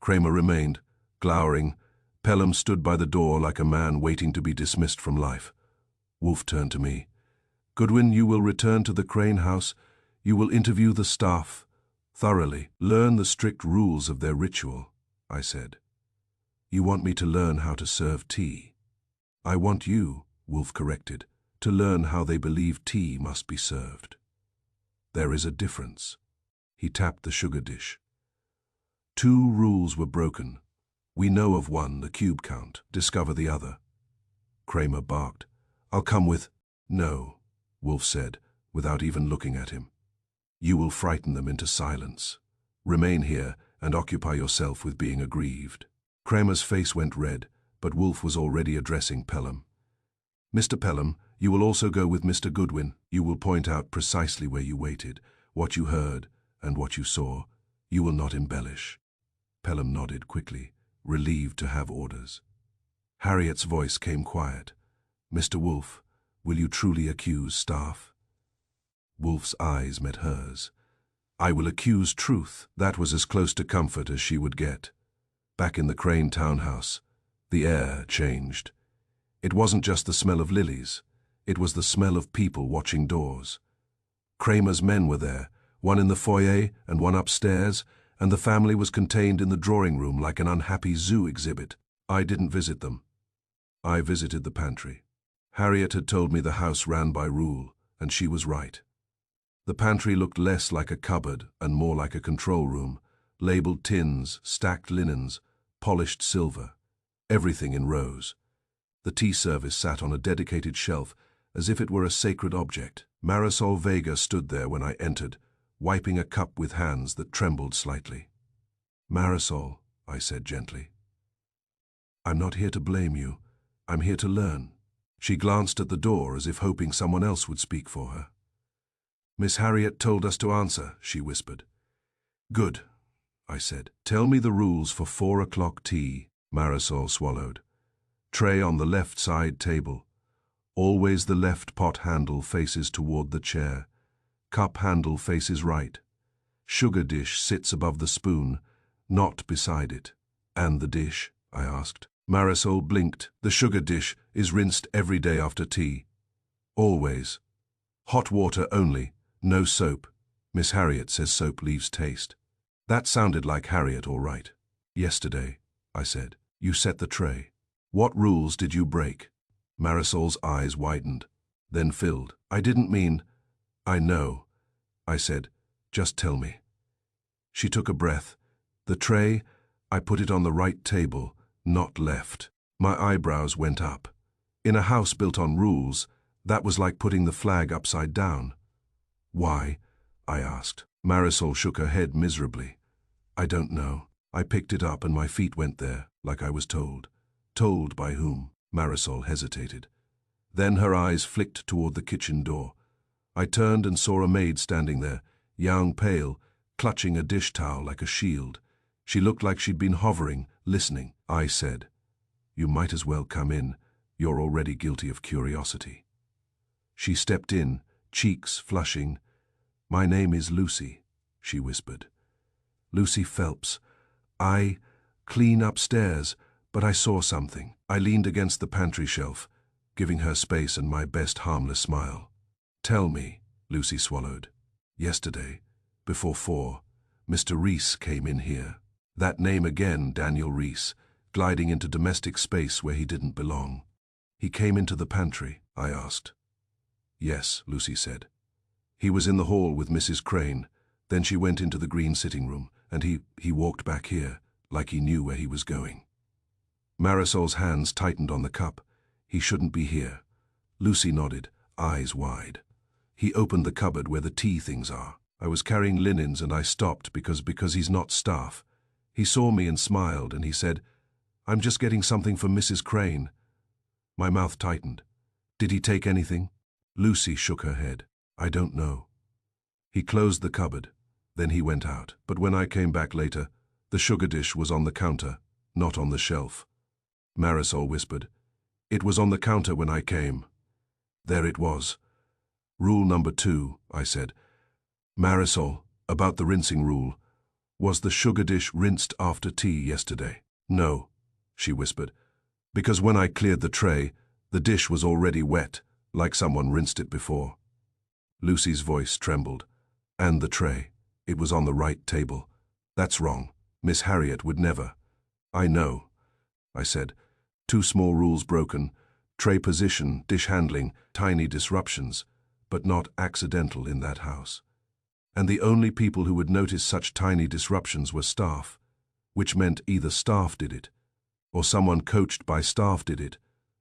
Kramer remained, glowering. Pelham stood by the door like a man waiting to be dismissed from life. Wolfe turned to me. "Goodwin, you will return to the Crane House. You will interview the staff thoroughly. Learn the strict rules of their ritual," I said. "You want me to learn how to serve tea?" "I want you," Wolfe corrected, "to learn how they believe tea must be served. There is a difference." He tapped the sugar dish. "Two rules were broken. We know of one, the cube count. Discover the other." Kramer barked. "I'll come with—" "No," Wolfe said, without even looking at him. "You will frighten them into silence. Remain here and occupy yourself with being aggrieved." Kramer's face went red, but Wolfe was already addressing Pelham. "Mr. Pelham, you will also go with Mr. Goodwin. You will point out precisely where you waited, what you heard, and what you saw. You will not embellish." Pelham nodded quickly, relieved to have orders. Harriet's voice came quiet. "Mr. Wolfe, will you truly accuse staff?" Wolfe's eyes met hers. "I will accuse truth." That was as close to comfort as she would get. Back in the Crane townhouse, the air changed. It wasn't just the smell of lilies. It was the smell of people watching doors. Kramer's men were there, one in the foyer and one upstairs, and the family was contained in the drawing room like an unhappy zoo exhibit. I didn't visit them. I visited the pantry. Harriet had told me the house ran by rule, and she was right. The pantry looked less like a cupboard and more like a control room, labeled tins, stacked linens, polished silver, everything in rows. The tea service sat on a dedicated shelf, as if it were a sacred object. Marisol Vega stood there when I entered, wiping a cup with hands that trembled slightly. "Marisol," I said gently, "I'm not here to blame you. I'm here to learn." She glanced at the door as if hoping someone else would speak for her. "Miss Harriet told us to answer," she whispered. "Good," I said. "Tell me the rules for 4 o'clock tea." Marisol swallowed. "Tray on the left side table. Always the left pot handle faces toward the chair. Cup handle faces right. Sugar dish sits above the spoon, not beside it." "And the dish?" I asked. Marisol blinked. "The sugar dish is rinsed every day after tea. Always. Hot water only, no soap. Miss Harriet says soap leaves taste." That sounded like Harriet, all right. "Yesterday," I said, "you set the tray. What rules did you break?" Marisol's eyes widened, then filled. "I didn't mean—" "I know," I said. "Just tell me." She took a breath. "The tray, I put it on the right table, not left." My eyebrows went up. In a house built on rules, that was like putting the flag upside down. "Why?" I asked. Marisol shook her head miserably. "I don't know. I picked it up and my feet went there, like I was told." "Told by whom?" Marisol hesitated. Then her eyes flicked toward the kitchen door. I turned and saw a maid standing there, young, pale, clutching a dish towel like a shield. She looked like she'd been hovering, listening. I said, "You might as well come in. You're already guilty of curiosity." She stepped in, cheeks flushing. "My name is Lucy," she whispered. "Lucy Phelps. I clean upstairs, but I saw something." I leaned against the pantry shelf, giving her space and my best harmless smile. "Tell me," Lucy swallowed. Yesterday, before 4, Mr. Reese came in here. That name again, Daniel Reese, gliding into domestic space where he didn't belong. He came into the pantry, I asked. Yes, Lucy said. He was in the hall with Mrs. Crane, then she went into the green sitting room, and he walked back here, like he knew where he was going. Marisol's hands tightened on the cup. He shouldn't be here. Lucy nodded, eyes wide. He opened the cupboard where the tea things are. I was carrying linens and I stopped because he's not staff. He saw me and smiled and he said, "I'm just getting something for Mrs. Crane." My mouth tightened. Did he take anything? Lucy shook her head. I don't know. He closed the cupboard. Then he went out. But when I came back later, the sugar dish was on the counter, not on the shelf. Marisol whispered, "It was on the counter when I came." There it was. Rule number 2, I said. Marisol, about the rinsing rule. Was the sugar dish rinsed after tea yesterday? No, she whispered, because when I cleared the tray, the dish was already wet, like someone rinsed it before. Lucy's voice trembled. And the tray. It was on the right table. That's wrong. Miss Harriet would never. I know, I said. 2 small rules broken. Tray position, dish handling, tiny disruptions, but not accidental in that house. And the only people who would notice such tiny disruptions were staff, which meant either staff did it, or someone coached by staff did it,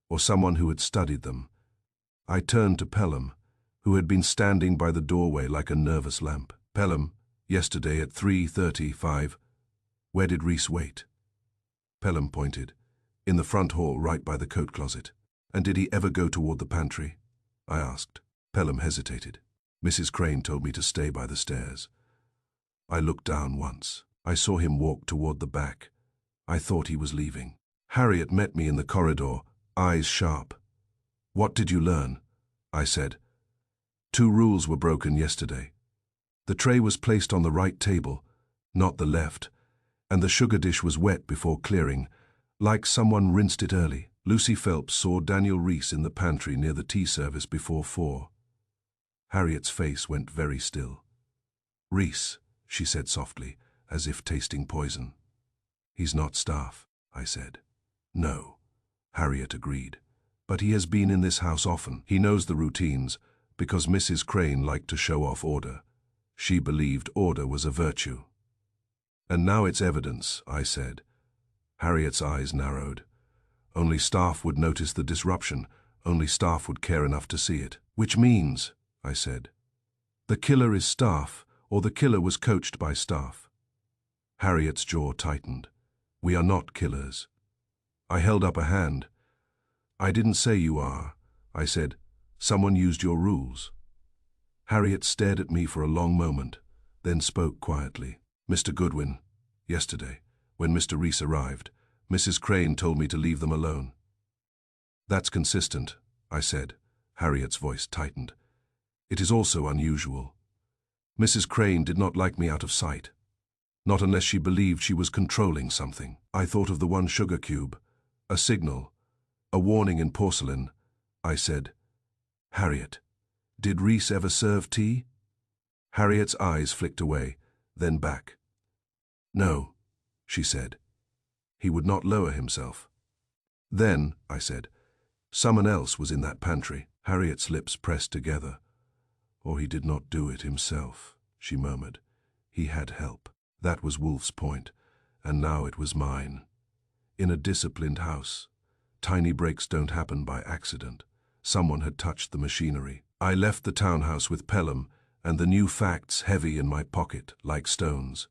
or someone who had studied them. I turned to Pelham, who had been standing by the doorway like a nervous lamp. Pelham, yesterday at 3:35. Where did Reese wait? Pelham pointed. In the front hall, right by the coat closet. And did he ever go toward the pantry? I asked. Pelham hesitated. Mrs. Crane told me to stay by the stairs. I looked down once. I saw him walk toward the back. I thought he was leaving. Harriet met me in the corridor, eyes sharp. What did you learn? I said. 2 rules were broken yesterday. The tray was placed on the right table, not the left, and the sugar dish was wet before clearing, like someone rinsed it early. Lucy Phelps saw Daniel Reese in the pantry near the tea service before 4. Harriet's face went very still. Reese, she said softly, as if tasting poison. He's not staff, I said. No, Harriet agreed. But he has been in this house often. He knows the routines, because Mrs. Crane liked to show off order. She believed order was a virtue. And now it's evidence, I said. Harriet's eyes narrowed. Only staff would notice the disruption. Only staff would care enough to see it. Which means, I said, the killer is staff, or the killer was coached by staff. Harriet's jaw tightened. We are not killers. I held up a hand. I didn't say you are. I said, someone used your rules. Harriet stared at me for a long moment, then spoke quietly. Mr. Goodwin, yesterday, when Mr. Reese arrived, Mrs. Crane told me to leave them alone. That's consistent, I said. Harriet's voice tightened. It is also unusual. Mrs. Crane did not like me out of sight. Not unless she believed she was controlling something. I thought of the 1 sugar cube, a signal, a warning in porcelain. I said, Harriet, did Reese ever serve tea? Harriet's eyes flicked away, then back. No, she said. He would not lower himself. Then, I said, someone else was in that pantry. Harriet's lips pressed together. Or he did not do it himself, she murmured. He had help. That was Wolfe's point, and now it was mine. In a disciplined house, tiny breaks don't happen by accident. Someone had touched the machinery. I left the townhouse with Pelham and the new facts heavy in my pocket like stones.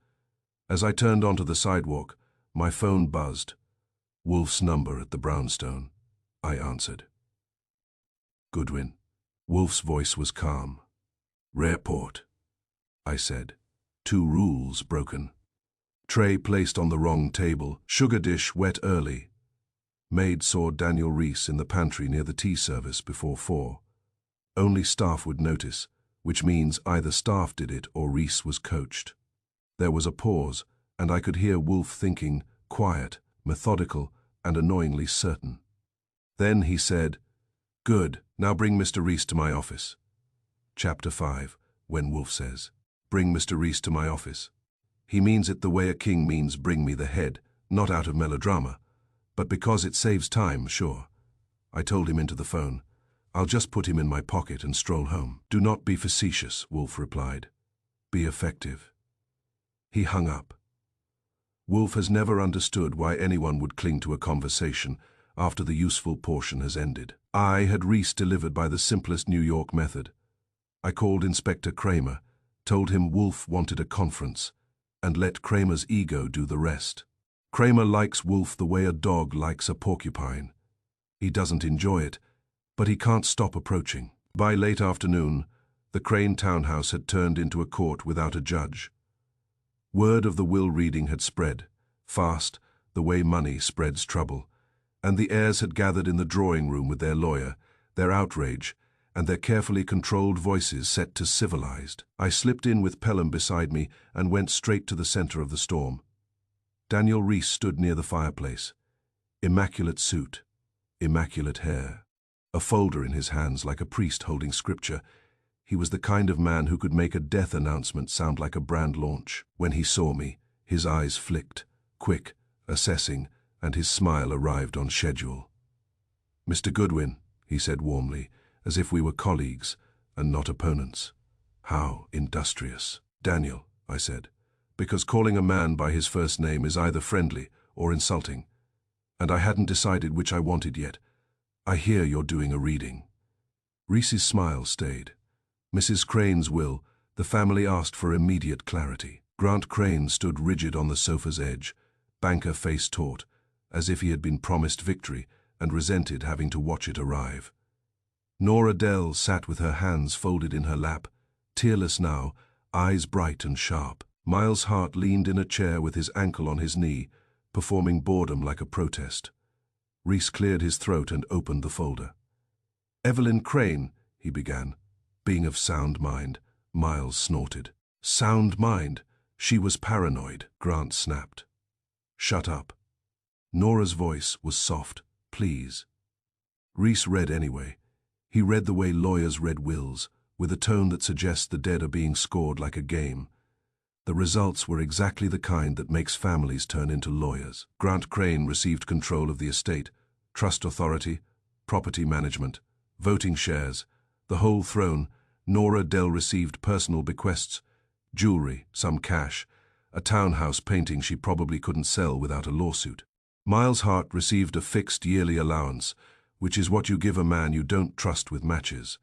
As I turned onto the sidewalk, my phone buzzed. Wolfe's number at the brownstone. I answered. Goodwin. Wolfe's voice was calm. Report, I said. 2 rules broken. Tray placed on the wrong table. Sugar dish wet early. Maid saw Daniel Reese in the pantry near the tea service before 4. Only staff would notice, which means either staff did it or Reese was coached. There was a pause, and I could hear Wolfe thinking, quiet, methodical, and annoyingly certain. Then he said, Good, now bring Mr. Reese to my office. Chapter 5, when Wolfe says, "Bring Mr. Reese to my office." He means it the way a king means bring me the head, not out of melodrama, but because it saves time, sure. I told him into the phone, "I'll just put him in my pocket and stroll home." "Do not be facetious," Wolfe replied. "Be effective." He hung up. Wolfe has never understood why anyone would cling to a conversation after the useful portion has ended. I had Reese delivered by the simplest New York method. I called Inspector Kramer, told him Wolfe wanted a conference, and let Kramer's ego do the rest. Kramer likes Wolfe the way a dog likes a porcupine. He doesn't enjoy it, but he can't stop approaching. By late afternoon, the Crane townhouse had turned into a court without a judge. Word of the will reading had spread, fast, the way money spreads trouble, and the heirs had gathered in the drawing room with their lawyer, their outrage, and their carefully controlled voices set to civilized. I slipped in with Pelham beside me and went straight to the center of the storm. Daniel Reese stood near the fireplace. Immaculate suit, immaculate hair, a folder in his hands like a priest holding scripture. He was the kind of man who could make a death announcement sound like a brand launch. When he saw me, his eyes flicked, quick, assessing, and his smile arrived on schedule. "Mr. Goodwin," he said warmly, as if we were colleagues and not opponents. "How industrious." "Daniel," I said, because calling a man by his first name is either friendly or insulting, and I hadn't decided which I wanted yet. "I hear you're doing a reading." Reese's smile stayed. Mrs. Crane's will, the family asked for immediate clarity. Grant Crane stood rigid on the sofa's edge, banker face taut, as if he had been promised victory and resented having to watch it arrive. Nora Dell sat with her hands folded in her lap, tearless now, eyes bright and sharp. Miles Hart leaned in a chair with his ankle on his knee, performing boredom like a protest. Reese cleared his throat and opened the folder. "Evelyn Crane," he began. "Being of sound mind," Miles snorted. "Sound mind? She was paranoid," Grant snapped. "Shut up." Nora's voice was soft. "Please." Reese read anyway. He read the way lawyers read wills, with a tone that suggests the dead are being scored like a game. The results were exactly the kind that makes families turn into lawyers. Grant Crane received control of the estate, trust authority, property management, voting shares, the whole throne. Nora Dell received personal bequests, jewelry, some cash, a townhouse painting she probably couldn't sell without a lawsuit. Miles Hart received a fixed yearly allowance, which is what you give a man you don't trust with matches.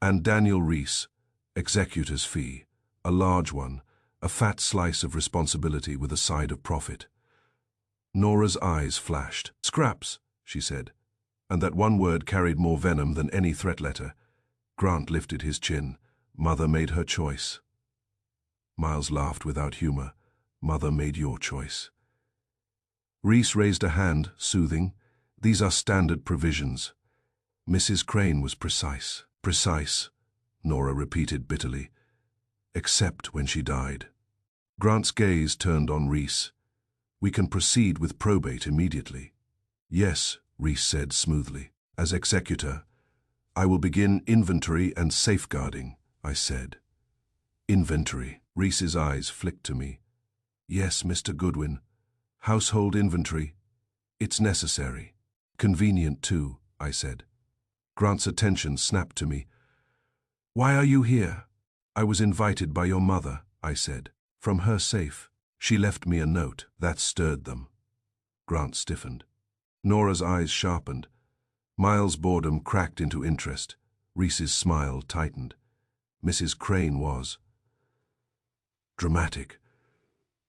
And Daniel Reese, executor's fee, a large one, a fat slice of responsibility with a side of profit. Nora's eyes flashed. "Scraps," she said, and that one word carried more venom than any threat letter. Grant lifted his chin. "Mother made her choice." Miles laughed without humor. "Mother made your choice." Reese raised a hand, soothing. "These are standard provisions." Mrs. Crane was precise. "Precise," Nora repeated bitterly. "Except when she died." Grant's gaze turned on Reese. "We can proceed with probate immediately." "Yes," Reese said smoothly. "As executor, I will begin inventory and safeguarding," I said. "Inventory." Reese's eyes flicked to me. "Yes, Mr. Goodwin. Household inventory. It's necessary. Convenient, too," I said. Grant's attention snapped to me. "Why are you here?" "I was invited by your mother," I said. "From her safe. She left me a note." That stirred them. Grant stiffened. Nora's eyes sharpened. Miles' boredom cracked into interest. Reese's smile tightened. Mrs. Crane was dramatic.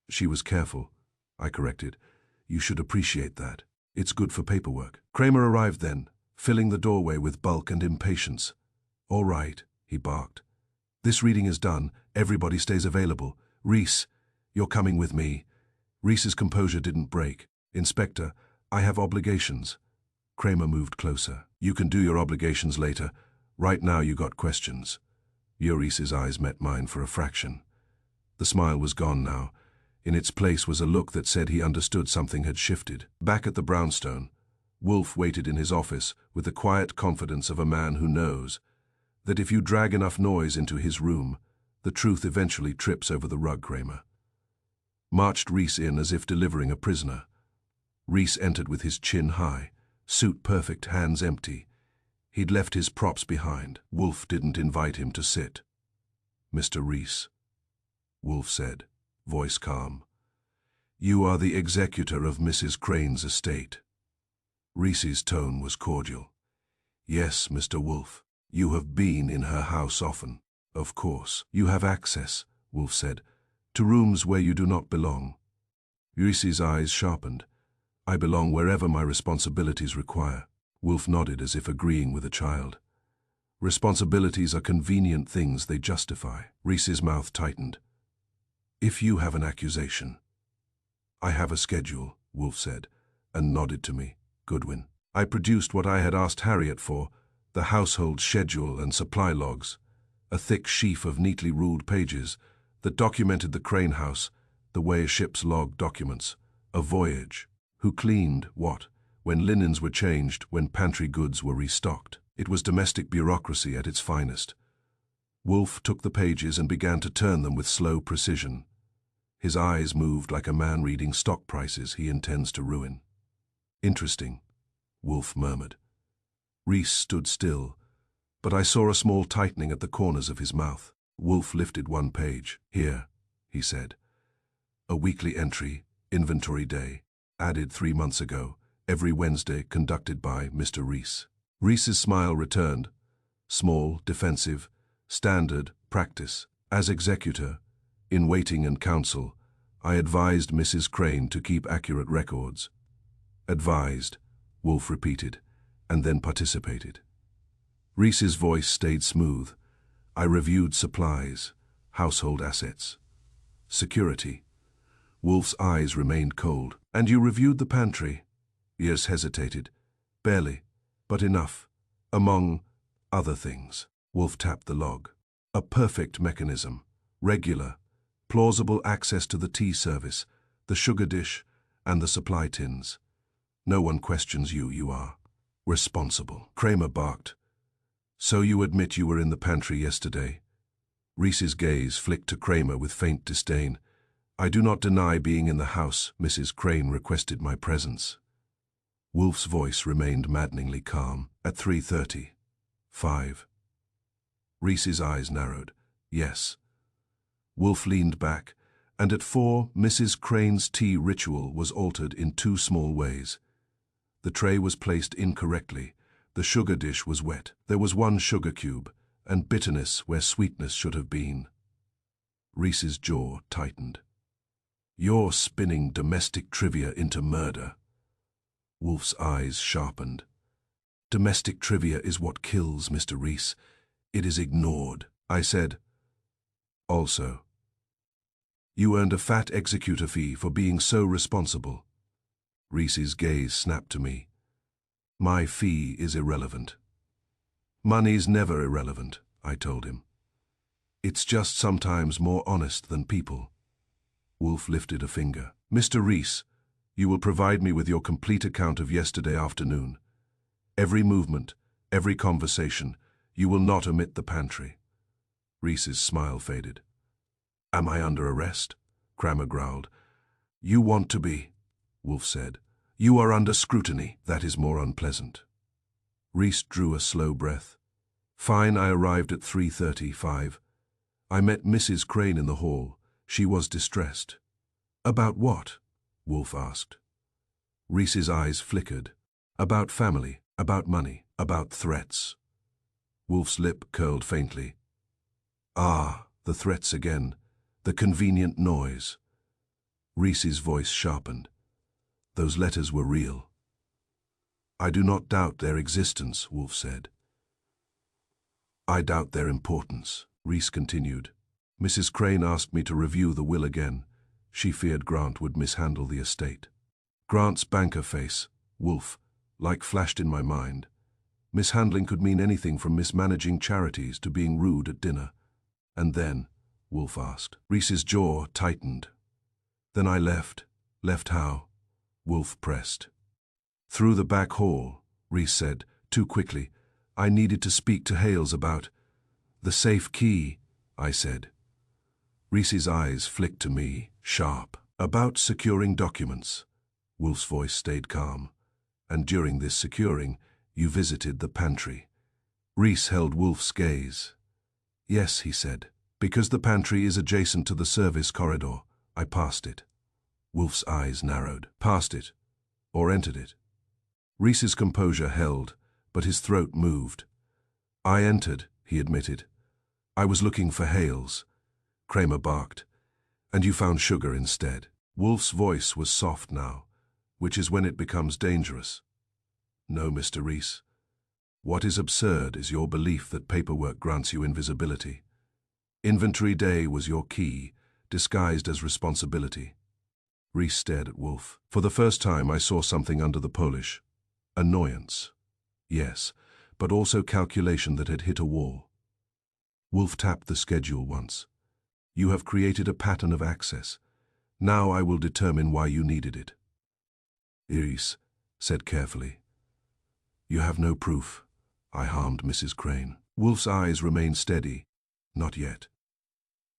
"She was careful," I corrected. "You should appreciate that. It's good for paperwork." Kramer arrived then, filling the doorway with bulk and impatience. "All right," he barked. "This reading is done. Everybody stays available. Reese, you're coming with me." Reese's composure didn't break. "Inspector, I have obligations." Kramer moved closer. "You can do your obligations later. Right now you got questions." Reese's eyes met mine for a fraction. The smile was gone now. In its place was a look that said he understood something had shifted. Back at the brownstone, Wolfe waited in his office with the quiet confidence of a man who knows. that if you drag enough noise into his room, the truth eventually trips over the rug. Kramer marched Reese in as if delivering a prisoner. Reese entered with his chin high, suit perfect, hands empty. He'd left his props behind. Wolfe didn't invite him to sit. "Mr. Reese," Wolfe said, voice calm, "you are the executor of Mrs. Crane's estate." Reese's tone was cordial. "Yes, Mr. Wolfe. You have been in her house often." "Of course. You have access," Wolfe said, "to rooms where you do not belong." Reese's eyes sharpened. "I belong wherever my responsibilities require." Wolfe nodded as if agreeing with a child. "Responsibilities are convenient things they justify." Reese's mouth tightened. "If you have an accusation." "I have a schedule," Wolfe said, and nodded to me. "Goodwin." I produced what I had asked Harriet for, the household schedule and supply logs, a thick sheaf of neatly ruled pages that documented the Crane house, the way ships log documents, a voyage, who cleaned what, when linens were changed, when pantry goods were restocked. It was domestic bureaucracy at its finest. Wolfe took the pages and began to turn them with slow precision. His eyes moved like a man reading stock prices he intends to ruin. "Interesting," Wolfe murmured. Reese stood still, but I saw a small tightening at the corners of his mouth. Wolfe lifted one page. "Here," he said. "A weekly entry, inventory day, added 3 months ago, every Wednesday, conducted by Mr. Reese." Reese's smile returned. Small, defensive, standard, practice. "As executor, in waiting and counsel, I advised Mrs. Crane to keep accurate records." "Advised," Wolfe repeated, and then participated. Reese's voice stayed smooth. "I reviewed supplies, household assets, security." Wolfe's eyes remained cold. "And you reviewed the pantry?" Years hesitated. "Barely, but enough, among other things." Wolfe tapped the log. "A perfect mechanism, regular, plausible access to the tea service, the sugar dish, and the supply tins. No one questions you. You are responsible." Kramer barked. "So you admit you were in the pantry yesterday?" Reese's gaze flicked to Kramer with faint disdain. "I do not deny being in the house. Mrs. Crane requested my presence." Wolfe's voice remained maddeningly calm. "At 3:30. 5. Reese's eyes narrowed. "Yes." Wolfe leaned back, and at 4, Mrs. Crane's tea ritual was altered in 2 small ways. The tray was placed incorrectly. The sugar dish was wet. There was 1 sugar cube, and bitterness where sweetness should have been. Reese's jaw tightened. "You're spinning domestic trivia into murder." Wolfe's eyes sharpened. "Domestic trivia is what kills, Mr. Reese. It is ignored." I said, "Also, you earned a fat executor fee for being so responsible." Reese's gaze snapped to me. "My fee is irrelevant." "Money's never irrelevant," I told him. "It's just sometimes more honest than people." Wolfe lifted a finger. "Mr. Reese, you will provide me with your complete account of yesterday afternoon. Every movement, every conversation. You will not omit the pantry." Reese's smile faded. "Am I under arrest?" Kramer growled. "You want to be," Wolfe said. "You are under scrutiny. That is more unpleasant." Reese drew a slow breath. "Fine." I arrived at 3:35. I met Mrs. Crane in the hall. She was distressed. "About what?" Wolfe asked. Reese's eyes flickered. "About family, about money, about threats." Wolfe's lip curled faintly. "Ah, the threats again. The convenient noise." Reese's voice sharpened. "Those letters were real." "I do not doubt their existence," Wolfe said. "I doubt their importance," Reese continued. "Mrs. Crane asked me to review the will again. She feared Grant would mishandle the estate." Grant's banker face, Wolfe, like flashed in my mind. Mishandling could mean anything from mismanaging charities to being rude at dinner. "And then?" Wolfe asked. Reese's jaw tightened. "Then I left." "Left how?" Wolfe pressed. "Through the back hall," Reese said, too quickly. "I needed to speak to Hales about..." The safe key, I said. Reese's eyes flicked to me, sharp. About securing documents. Wolfe's voice stayed calm. And during this securing, you visited the pantry. Reese held Wolfe's gaze. Yes, he said. Because the pantry is adjacent to the service corridor, I passed it. Wolfe's eyes narrowed. Passed it. Or entered it. Reese's composure held, but his throat moved. I entered, he admitted. I was looking for Hales. Kramer barked. And you found sugar instead. Wolfe's voice was soft now, which is when it becomes dangerous. No, Mr. Reese. What is absurd is your belief that paperwork grants you invisibility. Inventory day was your key, disguised as responsibility. Reese stared at Wolfe. For the first time I saw something under the polish. Annoyance. Yes, but also calculation that had hit a wall. Wolfe tapped the schedule once. You have created a pattern of access. Now I will determine why you needed it. Reese said carefully. You have no proof. I harmed Mrs. Crane. Wolfe's eyes remained steady. Not yet.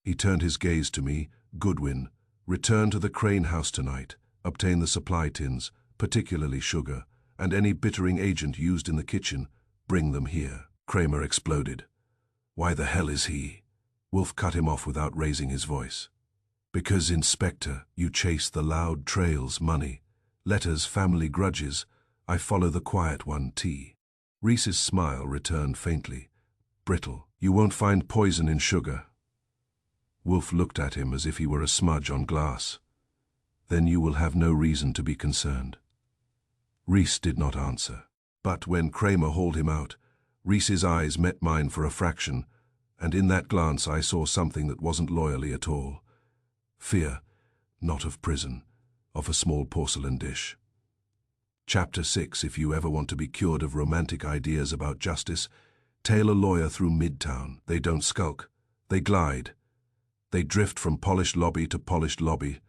He turned his gaze to me. Goodwin, return to the Crane house tonight. Obtain the supply tins, particularly sugar, and any bittering agent used in the kitchen. Bring them here. Kramer exploded. Why the hell is he? Wolfe cut him off without raising his voice. Because, Inspector, you chase the loud trails, money, letters, family grudges. I follow the quiet one, T. Reese's smile returned faintly. Brittle. You won't find poison in sugar. Wolfe looked at him as if he were a smudge on glass. Then you will have no reason to be concerned. Reese did not answer. But when Kramer hauled him out, Reese's eyes met mine for a fraction, and in that glance I saw something that wasn't loyalty at all. Fear, not of prison, of a small porcelain dish. Chapter 6. If you ever want to be cured of romantic ideas about justice, tail a lawyer through Midtown. They don't skulk. They glide. They drift from polished lobby to polished lobby,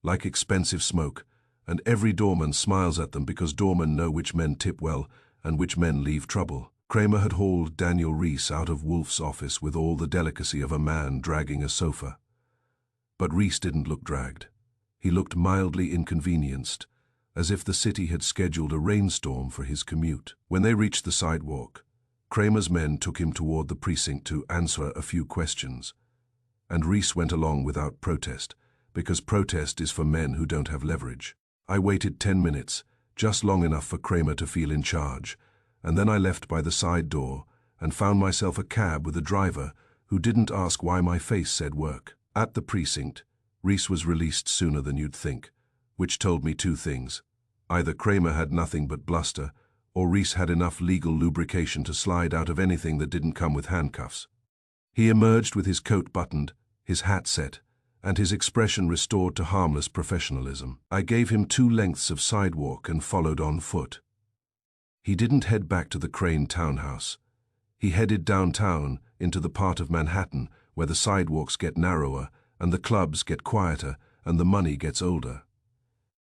like expensive smoke, and every doorman smiles at them because doormen know which men tip well and which men leave trouble. Kramer had hauled Daniel Reese out of Wolfe's office with all the delicacy of a man dragging a sofa. But Reese didn't look dragged. He looked mildly inconvenienced, as if the city had scheduled a rainstorm for his commute. When they reached the sidewalk, Kramer's men took him toward the precinct to answer a few questions, and Reese went along without protest, because protest is for men who don't have leverage. I waited 10 minutes, just long enough for Kramer to feel in charge, and then I left by the side door and found myself a cab with a driver who didn't ask why my face said work. At the precinct, Reese was released sooner than you'd think, which told me two things. Either Kramer had nothing but bluster, or Reese had enough legal lubrication to slide out of anything that didn't come with handcuffs. He emerged with his coat buttoned, his hat set, and his expression restored to harmless professionalism. I gave him 2 lengths of sidewalk and followed on foot. He didn't head back to the Crane townhouse. He headed downtown into the part of Manhattan where the sidewalks get narrower and the clubs get quieter and the money gets older.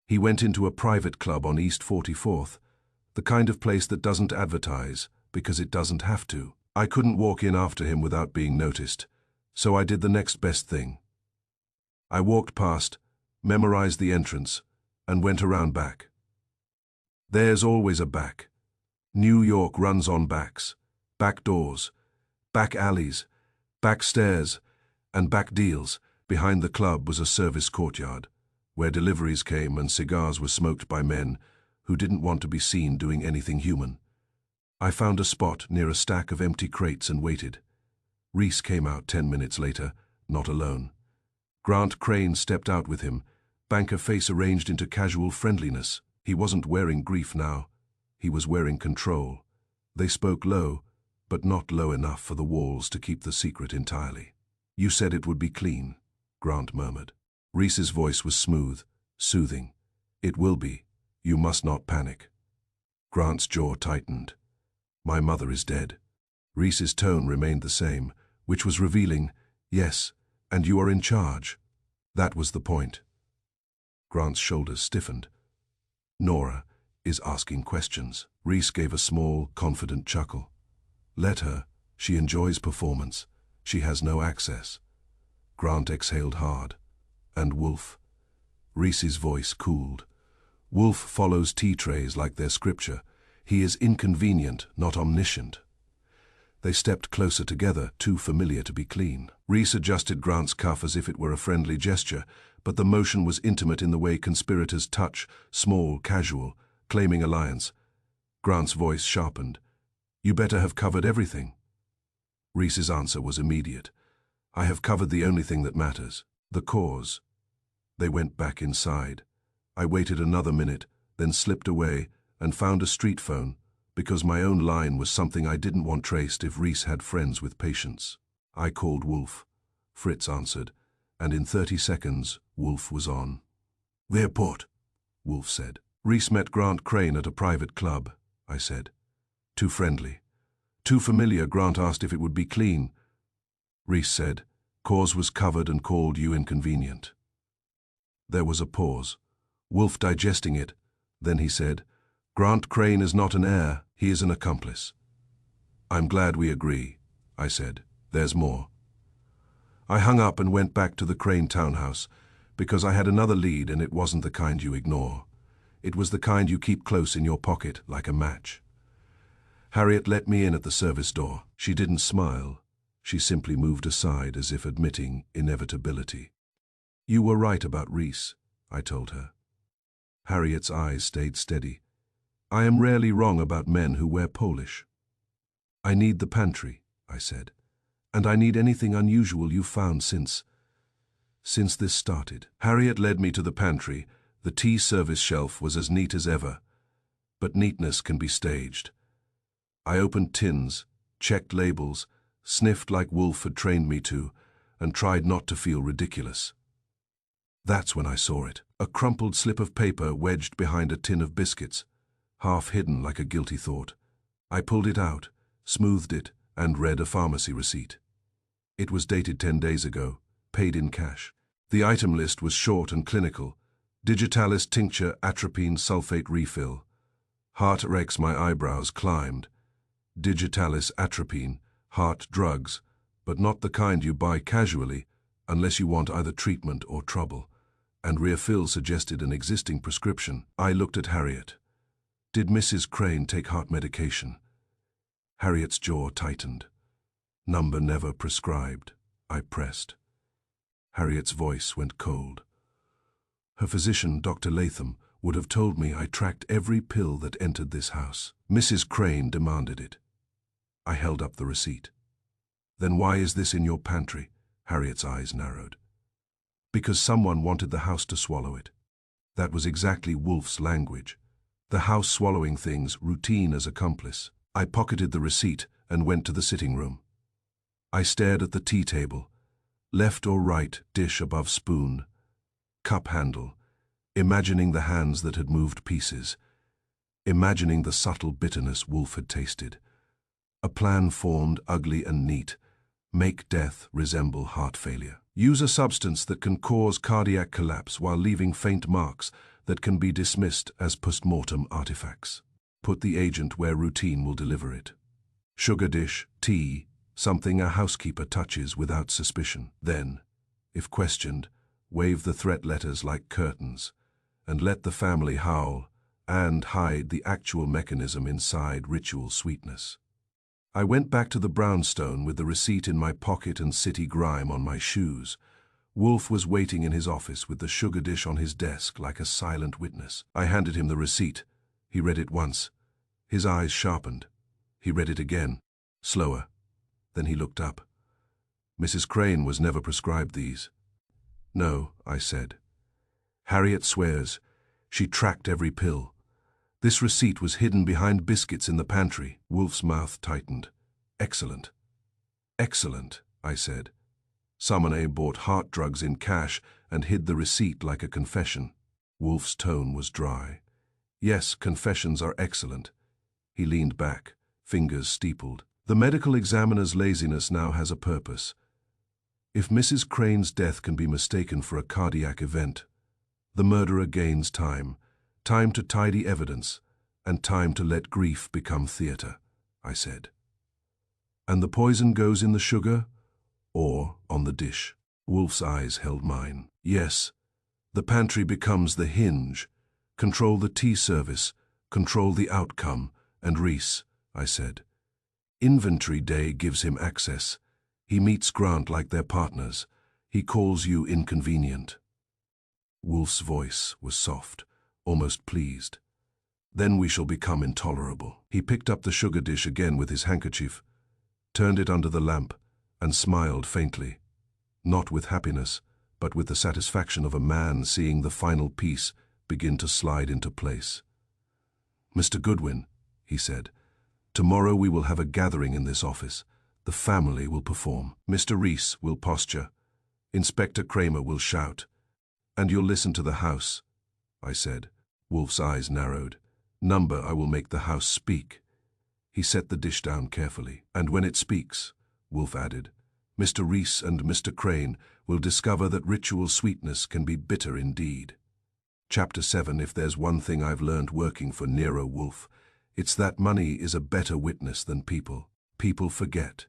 He went into a private club on East 44th, the kind of place that doesn't advertise because it doesn't have to. I couldn't walk in after him without being noticed, so I did the next best thing. I walked past, memorized the entrance, and went around back. There's always a back. New York runs on backs, back doors, back alleys, back stairs, and back deals. Behind the club was a service courtyard, where deliveries came and cigars were smoked by men who didn't want to be seen doing anything human. I found a spot near a stack of empty crates and waited. Reese came out 10 minutes later, not alone. Grant Crane stepped out with him, banker face arranged into casual friendliness. He wasn't wearing grief now. He was wearing control. They spoke low, but not low enough for the walls to keep the secret entirely. You said it would be clean, Grant murmured. Reese's voice was smooth, soothing. It will be. You must not panic. Grant's jaw tightened. My mother is dead. Reese's tone remained the same, which was revealing. Yes, and you are in charge. That was the point. Grant's shoulders stiffened. Nora is asking questions. Reese gave a small, confident chuckle. Let her. She enjoys performance. She has no access. Grant exhaled hard. And Wolfe? Reese's voice cooled. Wolfe follows tea trays like their scripture. He is inconvenient, not omniscient. They stepped closer together, too familiar to be clean. Reese adjusted Grant's cuff as if it were a friendly gesture, but the motion was intimate in the way conspirators touch, small, casual, claiming alliance. Grant's voice sharpened. You better have covered everything. Reese's answer was immediate. I have covered the only thing that matters, the cause. They went back inside. I waited another minute, then slipped away and found a street phone, because my own line was something I didn't want traced if Reese had friends with patients. I called Wolfe. Fritz answered, and in 30 seconds, Wolfe was on. The airport, Wolfe said. Reese met Grant Crane at a private club, I said. Too friendly. Too familiar. Grant asked if it would be clean. Reese said, cause was covered and called you inconvenient. There was a pause, Wolfe digesting it. Then he said, Grant Crane is not an heir, he is an accomplice. I'm glad we agree, I said. There's more. I hung up and went back to the Crane townhouse, because I had another lead and it wasn't the kind you ignore. It was the kind you keep close in your pocket, like a match. Harriet let me in at the service door. She didn't smile. She simply moved aside as if admitting inevitability. You were right about Reese, I told her. Harriet's eyes stayed steady. I am rarely wrong about men who wear Polish. I need the pantry, I said, and I need anything unusual you've found since this started. Harriet led me to the pantry. The tea service shelf was as neat as ever, but neatness can be staged. I opened tins, checked labels, sniffed like Wolfe had trained me to, and tried not to feel ridiculous. That's when I saw it, a crumpled slip of paper wedged behind a tin of biscuits, half hidden like a guilty thought. I pulled it out, smoothed it, and read a pharmacy receipt. It was dated 10 days ago, paid in cash. The item list was short and clinical. Digitalis tincture atropine sulfate refill. Heart Rex, my eyebrows climbed. Digitalis atropine, heart drugs, but not the kind you buy casually unless you want either treatment or trouble. And refill suggested an existing prescription. I looked at Harriet. Did Mrs. Crane take heart medication? Harriet's jaw tightened. Number never prescribed, I pressed. Harriet's voice went cold. Her physician, Dr. Latham, would have told me I tracked every pill that entered this house. Mrs. Crane demanded it. I held up the receipt. Then why is this in your pantry? Harriet's eyes narrowed. Because someone wanted the house to swallow it. That was exactly Wolfe's language. The house swallowing things, routine as accomplice. I pocketed the receipt and went to the sitting room. I stared at the tea table. Left or right, dish above spoon. Cup handle. Imagining the hands that had moved pieces. Imagining the subtle bitterness Wolfe had tasted. A plan formed, ugly and neat. Make death resemble heart failure. Use a substance that can cause cardiac collapse while leaving faint marks that can be dismissed as post-mortem artifacts. Put the agent where routine will deliver it. Sugar dish, tea, something a housekeeper touches without suspicion. Then, if questioned, wave the threat letters like curtains, and let the family howl, and hide the actual mechanism inside ritual sweetness. I went back to the brownstone with the receipt in my pocket and city grime on my shoes. Wolfe was waiting in his office with the sugar dish on his desk like a silent witness. I handed him the receipt. He read it once. His eyes sharpened. He read it again, slower. Then he looked up. Mrs. Crane was never prescribed these. No, I said. Harriet swears. She tracked every pill. This receipt was hidden behind biscuits in the pantry. Wolfe's mouth tightened. Excellent. Excellent, I said. Samane bought heart drugs in cash and hid the receipt like a confession. Wolfe's tone was dry. Yes, confessions are excellent. He leaned back, fingers steepled. The medical examiner's laziness now has a purpose. If Mrs. Crane's death can be mistaken for a cardiac event, the murderer gains time to tidy evidence, and time to let grief become theater, I said. And the poison goes in the sugar or on the dish. Wolfe's eyes held mine. Yes, the pantry becomes the hinge. Control the tea service, control the outcome, and Reese, I said. Inventory day gives him access. He meets Grant like they're partners. He calls you inconvenient. Wolfe's voice was soft, almost pleased. Then we shall become intolerable. He picked up the sugar dish again with his handkerchief, turned it under the lamp, and smiled faintly. Not with happiness, but with the satisfaction of a man seeing the final piece begin to slide into place. Mr. Goodwin, he said, tomorrow we will have a gathering in this office. The family will perform. Mr. Reese will posture. Inspector Kramer will shout. And you'll listen to the house, I said. Wolfe's eyes narrowed. Number, I will make the house speak. He set the dish down carefully. And when it speaks, Wolfe added, Mr. Reese and Mr. Crane will discover that ritual sweetness can be bitter indeed. Chapter 7. If there's one thing I've learned working for Nero Wolfe, it's that money is a better witness than people. People forget.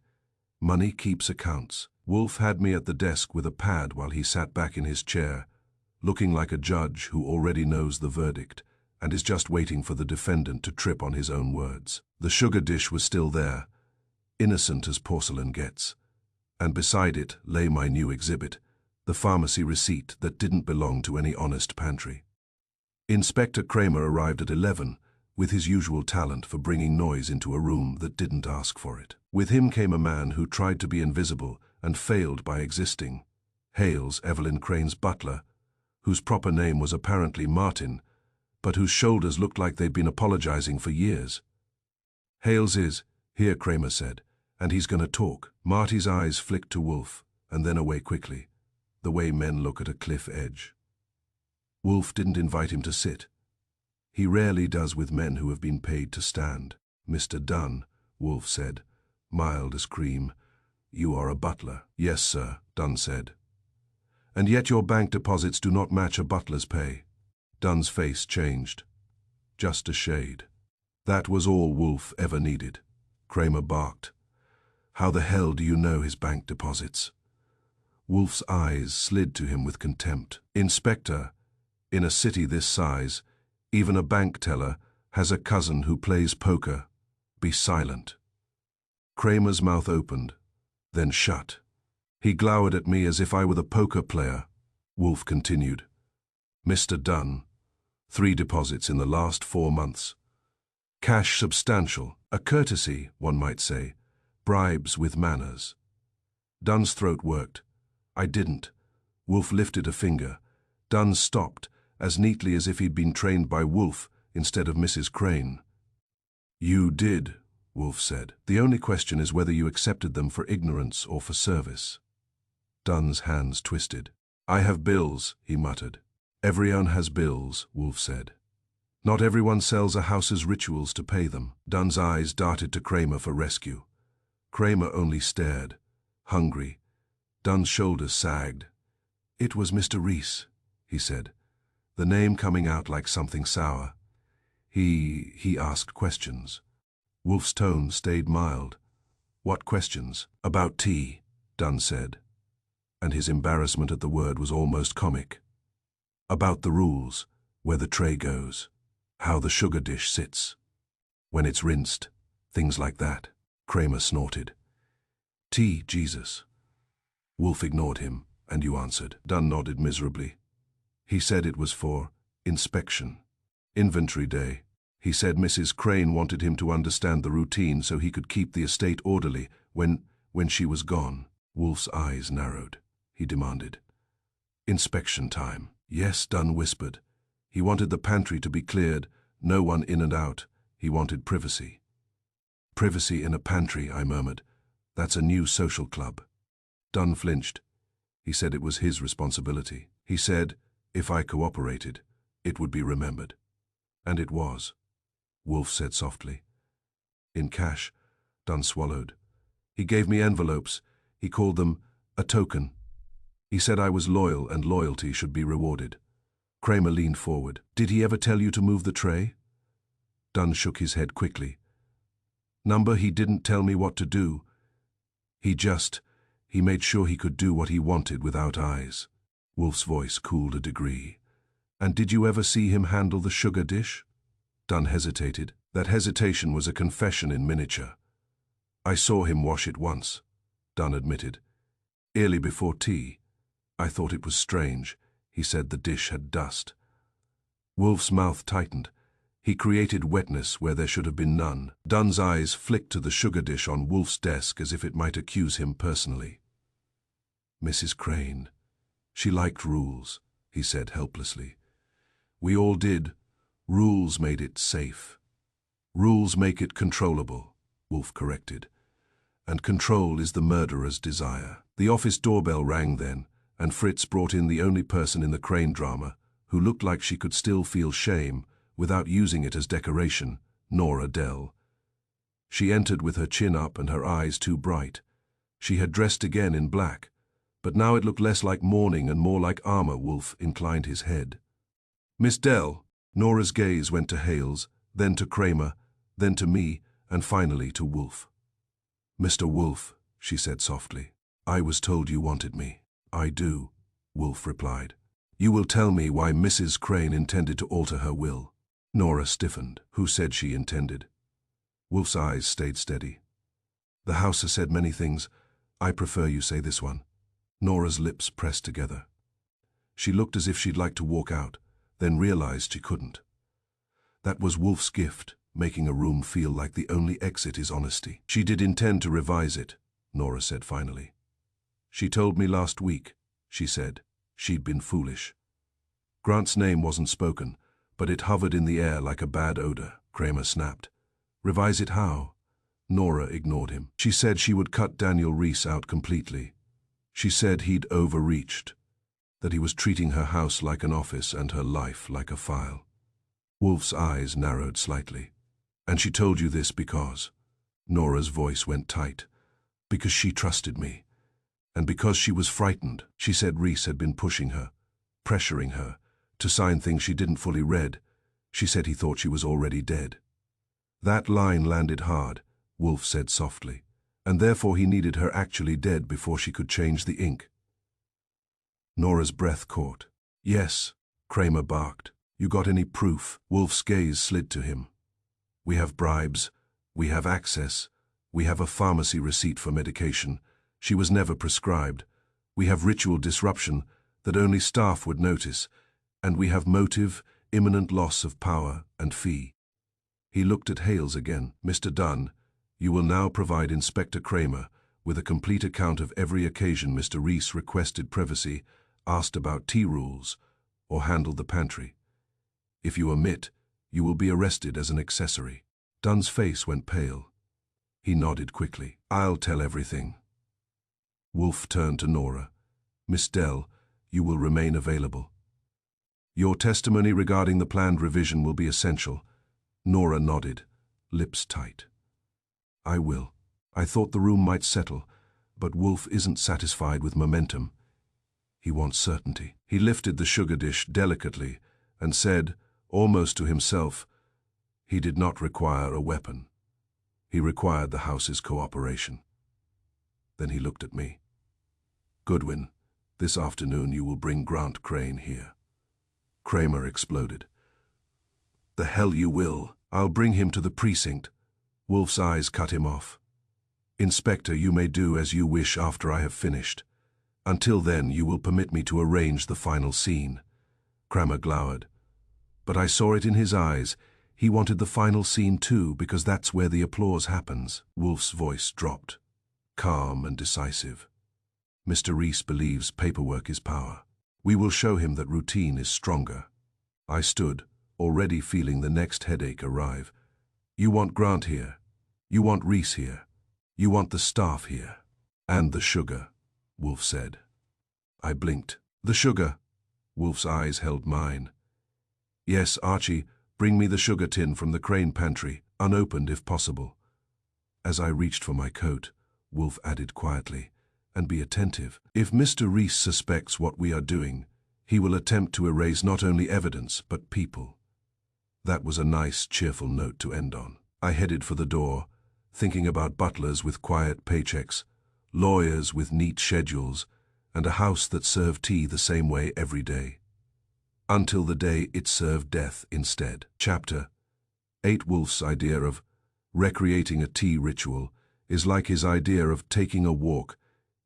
Money keeps accounts. Wolfe had me at the desk with a pad while he sat back in his chair, looking like a judge who already knows the verdict and is just waiting for the defendant to trip on his own words. The sugar dish was still there, innocent as porcelain gets, and beside it lay my new exhibit, the pharmacy receipt that didn't belong to any honest pantry. Inspector Kramer arrived at 11, with his usual talent for bringing noise into a room that didn't ask for it. With him came a man who tried to be invisible and failed by existing. Hales, Evelyn Crane's butler, whose proper name was apparently Martin, but whose shoulders looked like they'd been apologizing for years. Hales is here, Kramer said, and he's going to talk. Marty's eyes flicked to Wolfe, and then away quickly, the way men look at a cliff edge. Wolfe didn't invite him to sit. He rarely does with men who have been paid to stand. Mr. Dunn, Wolfe said, mild as cream. You are a butler. Yes, sir, Dunn said. And yet your bank deposits do not match a butler's pay. Dunn's face changed. Just a shade. That was all Wolfe ever needed. Kramer barked. How the hell do you know his bank deposits? Wolfe's eyes slid to him with contempt. Inspector, in a city this size, even a bank teller has a cousin who plays poker. Be silent. Kramer's mouth opened, then shut. He glowered at me as if I were the poker player. Wolfe continued. Mr. Dunn, 3 deposits in the last 4 months. Cash substantial, a courtesy, one might say. Bribes with manners. Dunn's throat worked. I didn't. Wolfe lifted a finger. Dunn stopped, as neatly as if he'd been trained by Wolfe instead of Mrs. Crane. You did, Wolfe said. The only question is whether you accepted them for ignorance or for service. Dunn's hands twisted. I have bills, he muttered. Everyone has bills, Wolfe said. Not everyone sells a house's rituals to pay them. Dunn's eyes darted to Kramer for rescue. Kramer only stared, hungry. Dunn's shoulders sagged. It was Mr. Reese, he said, the name coming out like something sour. He asked questions. Wolfe's tone stayed mild. What questions? About tea, Dunn said, and his embarrassment at the word was almost comic. About the rules, where the tray goes, how the sugar dish sits, when it's rinsed, things like that. Kramer snorted. Tea, Jesus. Wolfe ignored him, and you answered. Dunn nodded miserably. He said it was for inspection. Inventory day. He said Mrs. Crane wanted him to understand the routine so he could keep the estate orderly when she was gone. Wolfe's eyes narrowed. He demanded. Inspection time. Yes, Dunn whispered. He wanted the pantry to be cleared, no one in and out. He wanted privacy. Privacy in a pantry, I murmured. That's a new social club. Dunn flinched. He said it was his responsibility. He said, if I cooperated, it would be remembered. And it was, Wolfe said softly. In cash, Dunn swallowed. He gave me envelopes. He called them a token. He said I was loyal and loyalty should be rewarded. Kramer leaned forward. Did he ever tell you to move the tray? Dunn shook his head quickly. Number, he didn't tell me what to do. He He made sure he could do what he wanted without eyes. Wolfe's voice cooled a degree. And did you ever see him handle the sugar dish? Dunn hesitated. That hesitation was a confession in miniature. I saw him wash it once, Dunn admitted. Early before tea. I thought it was strange. He said the dish had dust. Wolfe's mouth tightened. He created wetness where there should have been none. Dunn's eyes flicked to the sugar dish on Wolfe's desk as if it might accuse him personally. Mrs. Crane. She liked rules, he said helplessly. We all did. Rules made it safe. Rules make it controllable, Wolfe corrected. And control is the murderer's desire. The office doorbell rang then, and Fritz brought in the only person in the Crane drama who looked like she could still feel shame without using it as decoration, Nora Dell. She entered with her chin up and her eyes too bright. She had dressed again in black, but now it looked less like mourning and more like armor. Wolfe inclined his head. Miss Dell. Nora's gaze went to Hales, then to Kramer, then to me, and finally to Wolfe. Mr. Wolfe, she said softly, I was told you wanted me. I do, Wolfe replied. You will tell me why Mrs. Crane intended to alter her will. Nora stiffened. Who said she intended? Wolfe's eyes stayed steady. The house has said many things. I prefer you say this one. Nora's lips pressed together. She looked as if she'd like to walk out, then realized she couldn't. That was Wolfe's gift, making a room feel like the only exit is honesty. She did intend to revise it, Nora said finally. She told me last week, she said, she'd been foolish. Grant's name wasn't spoken, but it hovered in the air like a bad odor. Kramer snapped. Revise it how? Nora ignored him. She said she would cut Daniel Reese out completely. She said he'd overreached, that he was treating her house like an office and her life like a file. Wolfe's eyes narrowed slightly. And she told you this because? Nora's voice went tight. Because she trusted me. And because she was frightened. She said Reese had been pushing her, pressuring her, to sign things she didn't fully read. She said he thought she was already dead. That line landed hard, Wolfe said softly, and therefore he needed her actually dead before she could change the ink. Nora's breath caught. Yes, Kramer barked. You got any proof? Wolfe's gaze slid to him. We have bribes. We have access. We have a pharmacy receipt for medication. She was never prescribed. We have ritual disruption that only staff would notice. And we have motive, imminent loss of power and fee. He looked at Hales again. Mr. Dunn, you will now provide Inspector Kramer with a complete account of every occasion Mr. Reese requested privacy, asked about tea rules, or handled the pantry. If you omit, you will be arrested as an accessory. Dunn's face went pale. He nodded quickly. I'll tell everything. Wolfe turned to Nora. Miss Dell, you will remain available. Your testimony regarding the planned revision will be essential. Nora nodded, lips tight. I will. I thought the room might settle, but Wolfe isn't satisfied with momentum. He wants certainty. He lifted the sugar dish delicately and said, almost to himself, he did not require a weapon. He required the house's cooperation. Then he looked at me. Goodwin, this afternoon you will bring Grant Crane here. Kramer exploded. The hell you will. I'll bring him to the precinct. Wolfe's eyes cut him off. Inspector, you may do as you wish after I have finished. Until then, you will permit me to arrange the final scene. Kramer glowered. But I saw it in his eyes. He wanted the final scene too, because that's where the applause happens. Wolfe's voice dropped, calm and decisive. Mr. Reese believes paperwork is power. We will show him that routine is stronger. I stood, already feeling the next headache arrive. You want Grant here. You want Reese here. You want the staff here. And the sugar, Wolfe said. I blinked. The sugar. Wolfe's eyes held mine. Yes, Archie, bring me the sugar tin from the Crane pantry, unopened if possible. As I reached for my coat, Wolfe added quietly, and be attentive. If Mr. Reese suspects what we are doing, he will attempt to erase not only evidence, but people. That was a nice, cheerful note to end on. I headed for the door, thinking about butlers with quiet paychecks, lawyers with neat schedules, and a house that served tea the same way every day. Until the day it served death instead. Chapter 8. Wolfe's idea of recreating a tea ritual is like his idea of taking a walk.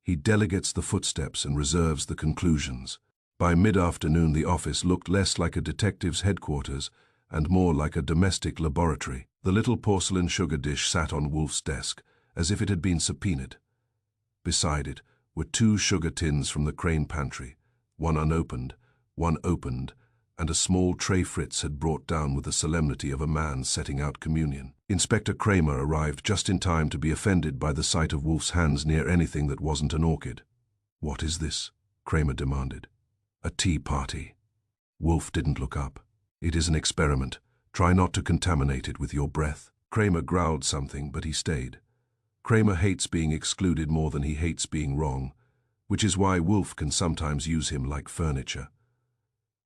He delegates the footsteps and reserves the conclusions. By mid-afternoon the office looked less like a detective's headquarters and more like a domestic laboratory. The little porcelain sugar dish sat on Wolfe's desk, as if it had been subpoenaed. Beside it were 2 sugar tins from the Crane pantry, one unopened, one opened, and a small tray Fritz had brought down with the solemnity of a man setting out communion. Inspector Kramer arrived just in time to be offended by the sight of Wolfe's hands near anything that wasn't an orchid. "What is this?" Kramer demanded. "A tea party." Wolfe didn't look up. "It is an experiment. Try not to contaminate it with your breath." Kramer growled something, but he stayed. Kramer hates being excluded more than he hates being wrong, which is why Wolfe can sometimes use him like furniture.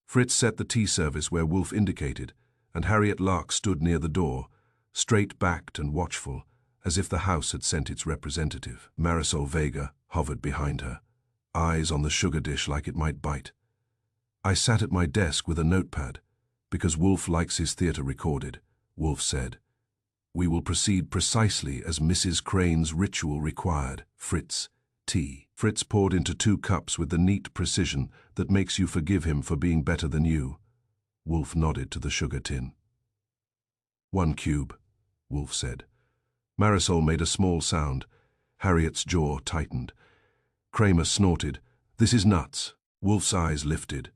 Fritz set the tea service where Wolfe indicated, and Harriet Lark stood near the door, straight-backed and watchful, as if the house had sent its representative. Marisol Vega hovered behind her, eyes on the sugar dish like it might bite. I sat at my desk with a notepad, because Wolfe likes his theatre recorded. Wolfe said, "We will proceed precisely as Mrs. Crane's ritual required. Fritz, tea." Fritz poured into 2 cups with the neat precision that makes you forgive him for being better than you. Wolfe nodded to the sugar tin. "1 cube, Wolfe said. Marisol made a small sound. Harriet's jaw tightened. Kramer snorted. "This is nuts." Wolfe's eyes lifted.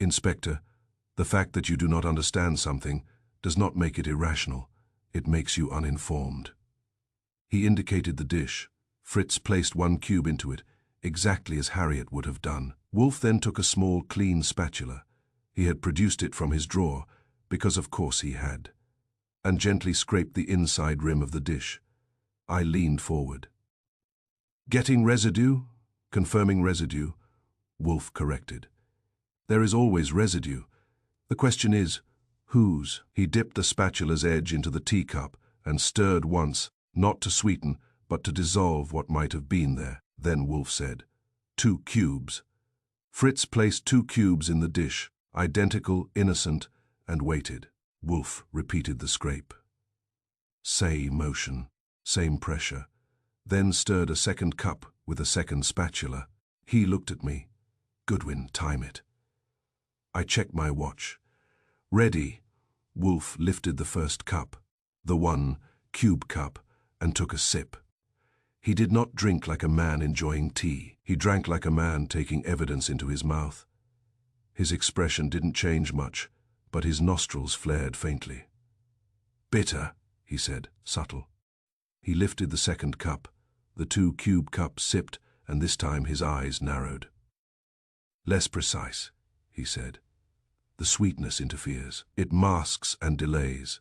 "Inspector, the fact that you do not understand something does not make it irrational. It makes you uninformed." He indicated the dish. Fritz placed 1 cube into it, exactly as Harriet would have done. Wolfe then took a small, clean spatula. He had produced it from his drawer, because of course he had, and gently scraped the inside rim of the dish. I leaned forward. "Getting residue?" "Confirming residue," Wolfe corrected. "There is always residue. The question is, whose?" He dipped the spatula's edge into the teacup and stirred once, not to sweeten, but to dissolve what might have been there. Then Wolfe said, 2 cubes. Fritz placed 2 cubes in the dish, identical, innocent, and waited. Wolfe repeated the scrape. Same motion, same pressure, then stirred a 2nd cup with a 2nd spatula. He looked at me. "Goodwin, time it." I checked my watch. "Ready." Wolfe lifted the 1st cup, the 1 cube cup, and took a sip. He did not drink like a man enjoying tea. He drank like a man taking evidence into his mouth. His expression didn't change much, but his nostrils flared faintly. "Bitter," he said, subtle. He lifted the 2nd cup. The 2 cube cups sipped, and this time his eyes narrowed. "Less precise," he said. "The sweetness interferes. It masks and delays."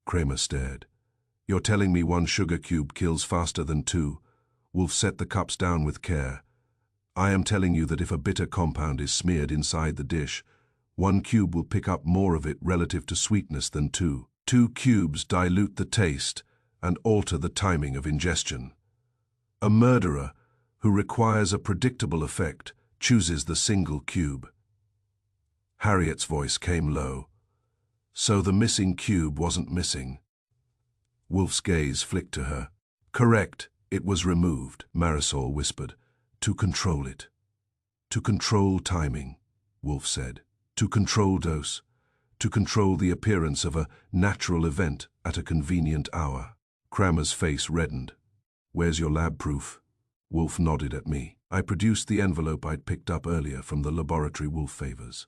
Kramer stared. "You're telling me 1 sugar cube kills faster than 2. Wolfe set the cups down with care. I am telling you that if a bitter compound is smeared inside the dish, 1 cube will pick up more of it relative to sweetness than 2. 2 cubes dilute the taste and alter the timing of ingestion. A murderer who requires a predictable effect chooses the single cube." Harriet's voice came low. "So the missing cube wasn't missing." Wolfe's gaze flicked to her. "Correct, it was removed," Marisol whispered. "To control it." "To control timing," Wolfe said. "To control dose. To control the appearance of a natural event at a convenient hour." Kramer's face reddened. "Where's your lab proof?" Wolfe nodded at me. I produced the envelope I'd picked up earlier from the laboratory Wolfe favors.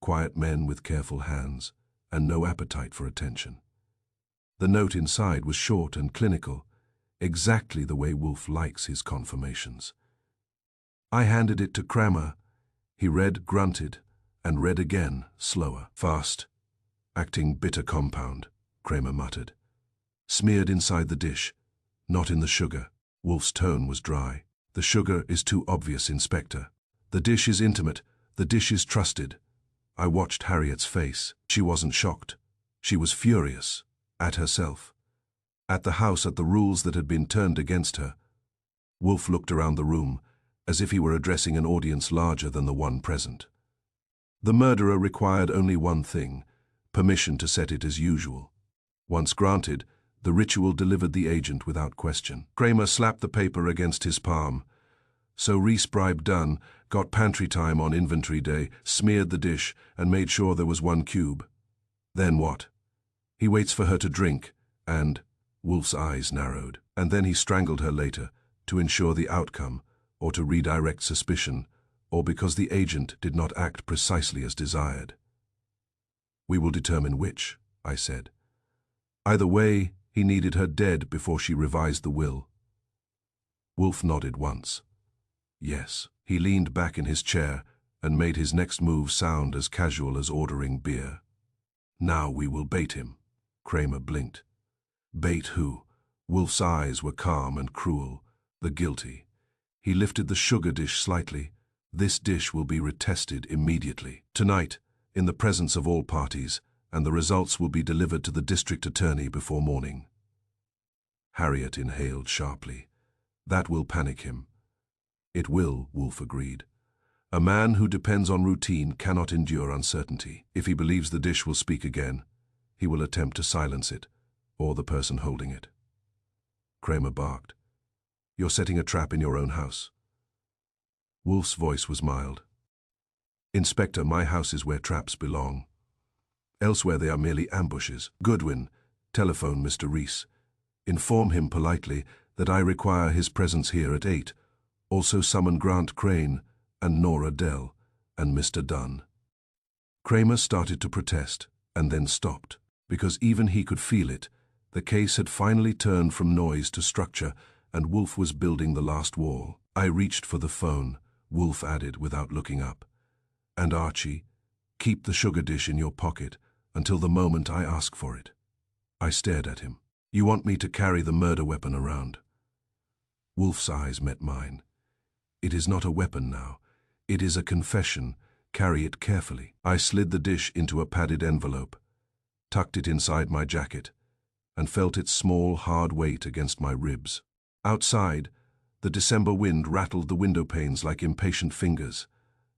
Quiet men with careful hands, and no appetite for attention. The note inside was short and clinical, exactly the way Wolfe likes his confirmations. I handed it to Kramer. He read, grunted, and read again, slower. "Fast. Acting bitter compound," Kramer muttered. "Smeared inside the dish, not in the sugar." Wolfe's tone was dry. "The sugar is too obvious, Inspector. The dish is intimate. The dish is trusted." I watched Harriet's face. She wasn't shocked. She was furious. At herself. At the house, at the rules that had been turned against her. Wolfe looked around the room, as if he were addressing an audience larger than the one present. The murderer required only one thing: permission to set it as usual. Once granted, the ritual delivered the agent without question. Kramer slapped the paper against his palm. So Reese bribe done, got pantry time on inventory day, smeared the dish, and made sure there was one cube. Then what? He waits for her to drink, and Wolfe's eyes narrowed. And then he strangled her later, to ensure the outcome, or to redirect suspicion, or because the agent did not act precisely as desired. We will determine which, I said. Either way, he needed her dead before she revised the will. Wolfe nodded once. Yes. He leaned back in his chair and made his next move sound as casual as ordering beer. Now we will bait him. Kramer blinked. Bait who? Wolfe's eyes were calm and cruel. The guilty. He lifted the sugar dish slightly. This dish will be retested immediately. Tonight, in the presence of all parties, and the results will be delivered to the district attorney before morning. Harriet inhaled sharply. That will panic him. It will, Wolfe agreed. A man who depends on routine cannot endure uncertainty. If he believes the dish will speak again, he will attempt to silence it, or the person holding it. Kramer barked. You're setting a trap in your own house. Wolfe's voice was mild. Inspector, my house is where traps belong. Elsewhere they are merely ambushes. Goodwin, telephone Mr. Reese. Inform him politely that I require his presence here at 8. Also summon Grant Crane and Nora Dell and Mr. Dunn. Kramer started to protest and then stopped, because even he could feel it. The case had finally turned from noise to structure, and Wolfe was building the last wall. I reached for the phone, Wolfe added without looking up. And Archie, keep the sugar dish in your pocket until the moment I ask for it. I stared at him. You want me to carry the murder weapon around? Wolfe's eyes met mine. It is not a weapon now. It is a confession. Carry it carefully. I slid the dish into a padded envelope, tucked it inside my jacket, and felt its small, hard weight against my ribs. Outside, the December wind rattled the window panes like impatient fingers.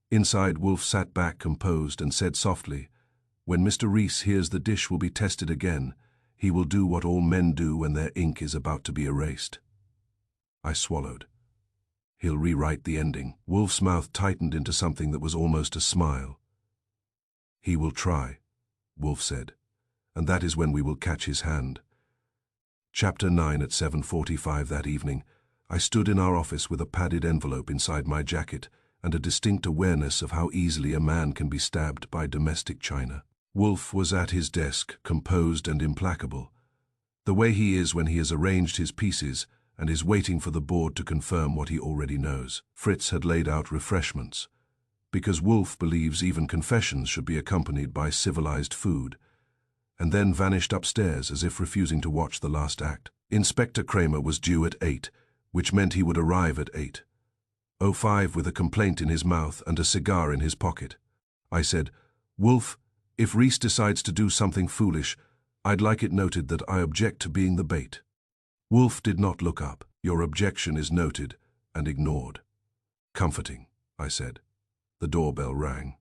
Inside, Wolfe sat back composed and said softly, when Mr. Reese hears the dish will be tested again, he will do what all men do when their ink is about to be erased. I swallowed. He'll rewrite the ending. Wolfe's mouth tightened into something that was almost a smile. He will try, Wolfe said, and that is when we will catch his hand. Chapter 9 at 7:45 that evening, I stood in our office with a padded envelope inside my jacket and a distinct awareness of how easily a man can be stabbed by domestic china. Wolfe was at his desk, composed and implacable, the way he is when he has arranged his pieces and is waiting for the board to confirm what he already knows. Fritz had laid out refreshments, because Wolfe believes even confessions should be accompanied by civilized food, and then vanished upstairs as if refusing to watch the last act. Inspector Kramer was due at 8, which meant he would arrive at 8:05 with a complaint in his mouth and a cigar in his pocket. I said, Wolfe, if Reese decides to do something foolish, I'd like it noted that I object to being the bait. Wolfe did not look up. Your objection is noted and ignored. Comforting, I said. The doorbell rang.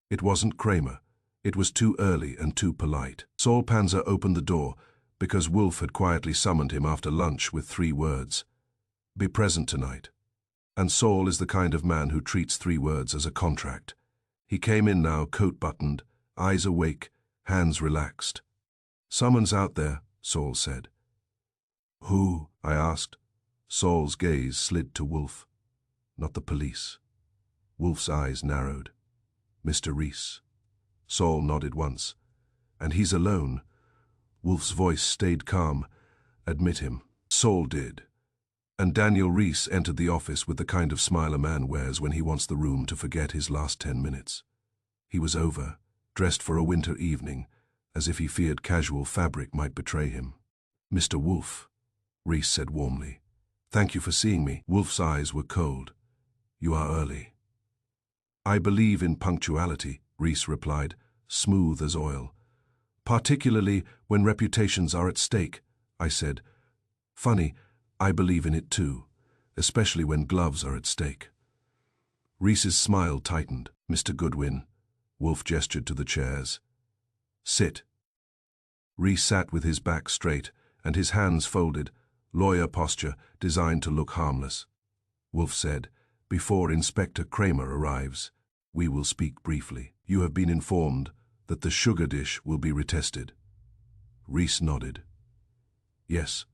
It wasn't Kramer. It was too early and too polite. Saul Panzer opened the door because Wolfe had quietly summoned him after lunch with 3 words. Be present tonight. And Saul is the kind of man who treats 3 words as a contract. He came in now, coat buttoned, eyes awake, hands relaxed. Someone's out there, Saul said. Who? I asked. Saul's gaze slid to Wolfe. Not the police. Wolfe's eyes narrowed. Mr. Reese. Saul nodded once. And he's alone. Wolfe's voice stayed calm. Admit him. Saul did. And Daniel Reese entered the office with the kind of smile a man wears when he wants the room to forget his last 10 minutes. He was over, dressed for a winter evening, as if he feared casual fabric might betray him. Mr. Wolfe, Reese said warmly. Thank you for seeing me. Wolfe's eyes were cold. You are early. I believe in punctuality, Reese replied, smooth as oil. Particularly when reputations are at stake, I said. Funny, I believe in it too. especially when gloves are at stake. Reese's smile tightened. "Mr. Goodwin," Wolfe gestured to the chairs. "Sit." Reese sat with his back straight and his hands folded, lawyer posture designed to look harmless. Wolfe said, "Before Inspector Kramer arrives, we will speak briefly. You have been informed that the sugar dish will be retested." Reese nodded. "Yes,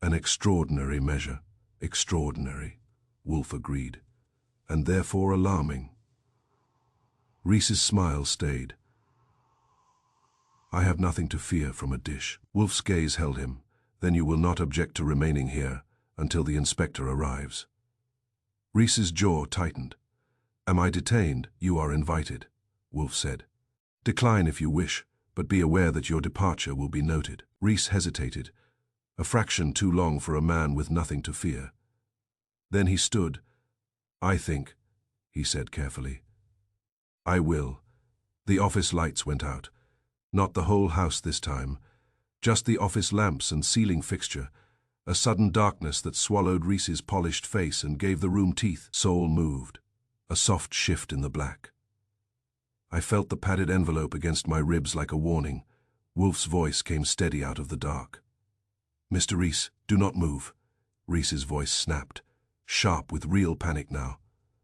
an extraordinary measure." "Extraordinary," Wolfe agreed, "and therefore alarming." Reese's smile stayed. "I have nothing to fear from a dish." Wolfe's gaze held him. "Then you will not object to remaining here until the inspector arrives." Reese's jaw tightened. "Am I detained?" "You are invited," Wolfe said. "Decline if you wish, but be aware that your departure will be noted." Reese hesitated, a fraction too long for a man with nothing to fear. Then he stood. "I think," he said carefully. "I will." The office lights went out. Not the whole house this time, just the office lamps and ceiling fixture, a sudden darkness that swallowed Reese's polished face and gave the room teeth. Soul moved, a soft shift in the black. I felt the padded envelope against my ribs like a warning. Wolfe's voice came steady out of the dark. "Mr. Reese, do not move." Reese's voice snapped, sharp with real panic now.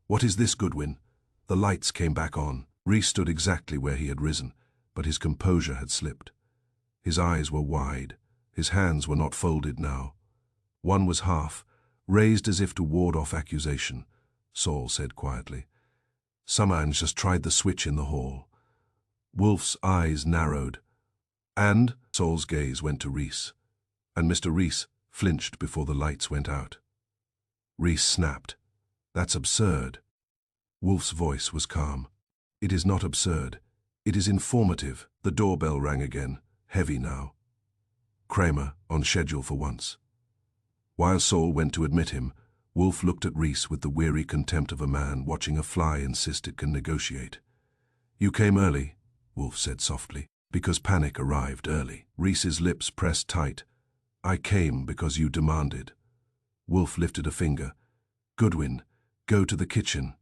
"What is this, Goodwin?" The lights came back on. Reese stood exactly where he had risen, but his composure had slipped. His eyes were wide. His hands were not folded now. One was half, raised as if to ward off accusation. Saul said quietly, "Someone's just tried the switch in the hall." Wolfe's eyes narrowed. "And?" Saul's gaze went to Reese. And Mr. Reese flinched before the lights went out. Reese snapped, "That's absurd." Wolfe's voice was calm. "It is not absurd. It is informative." The doorbell rang again, heavy now. Kramer, on schedule for once. While Saul went to admit him, Wolfe looked at Reese with the weary contempt of a man watching a fly insist it can negotiate. "You came early," Wolfe said softly, "because panic arrived early." Reese's lips pressed tight. "I came because you demanded." Wolfe lifted a finger. "Goodwin, go to the kitchen."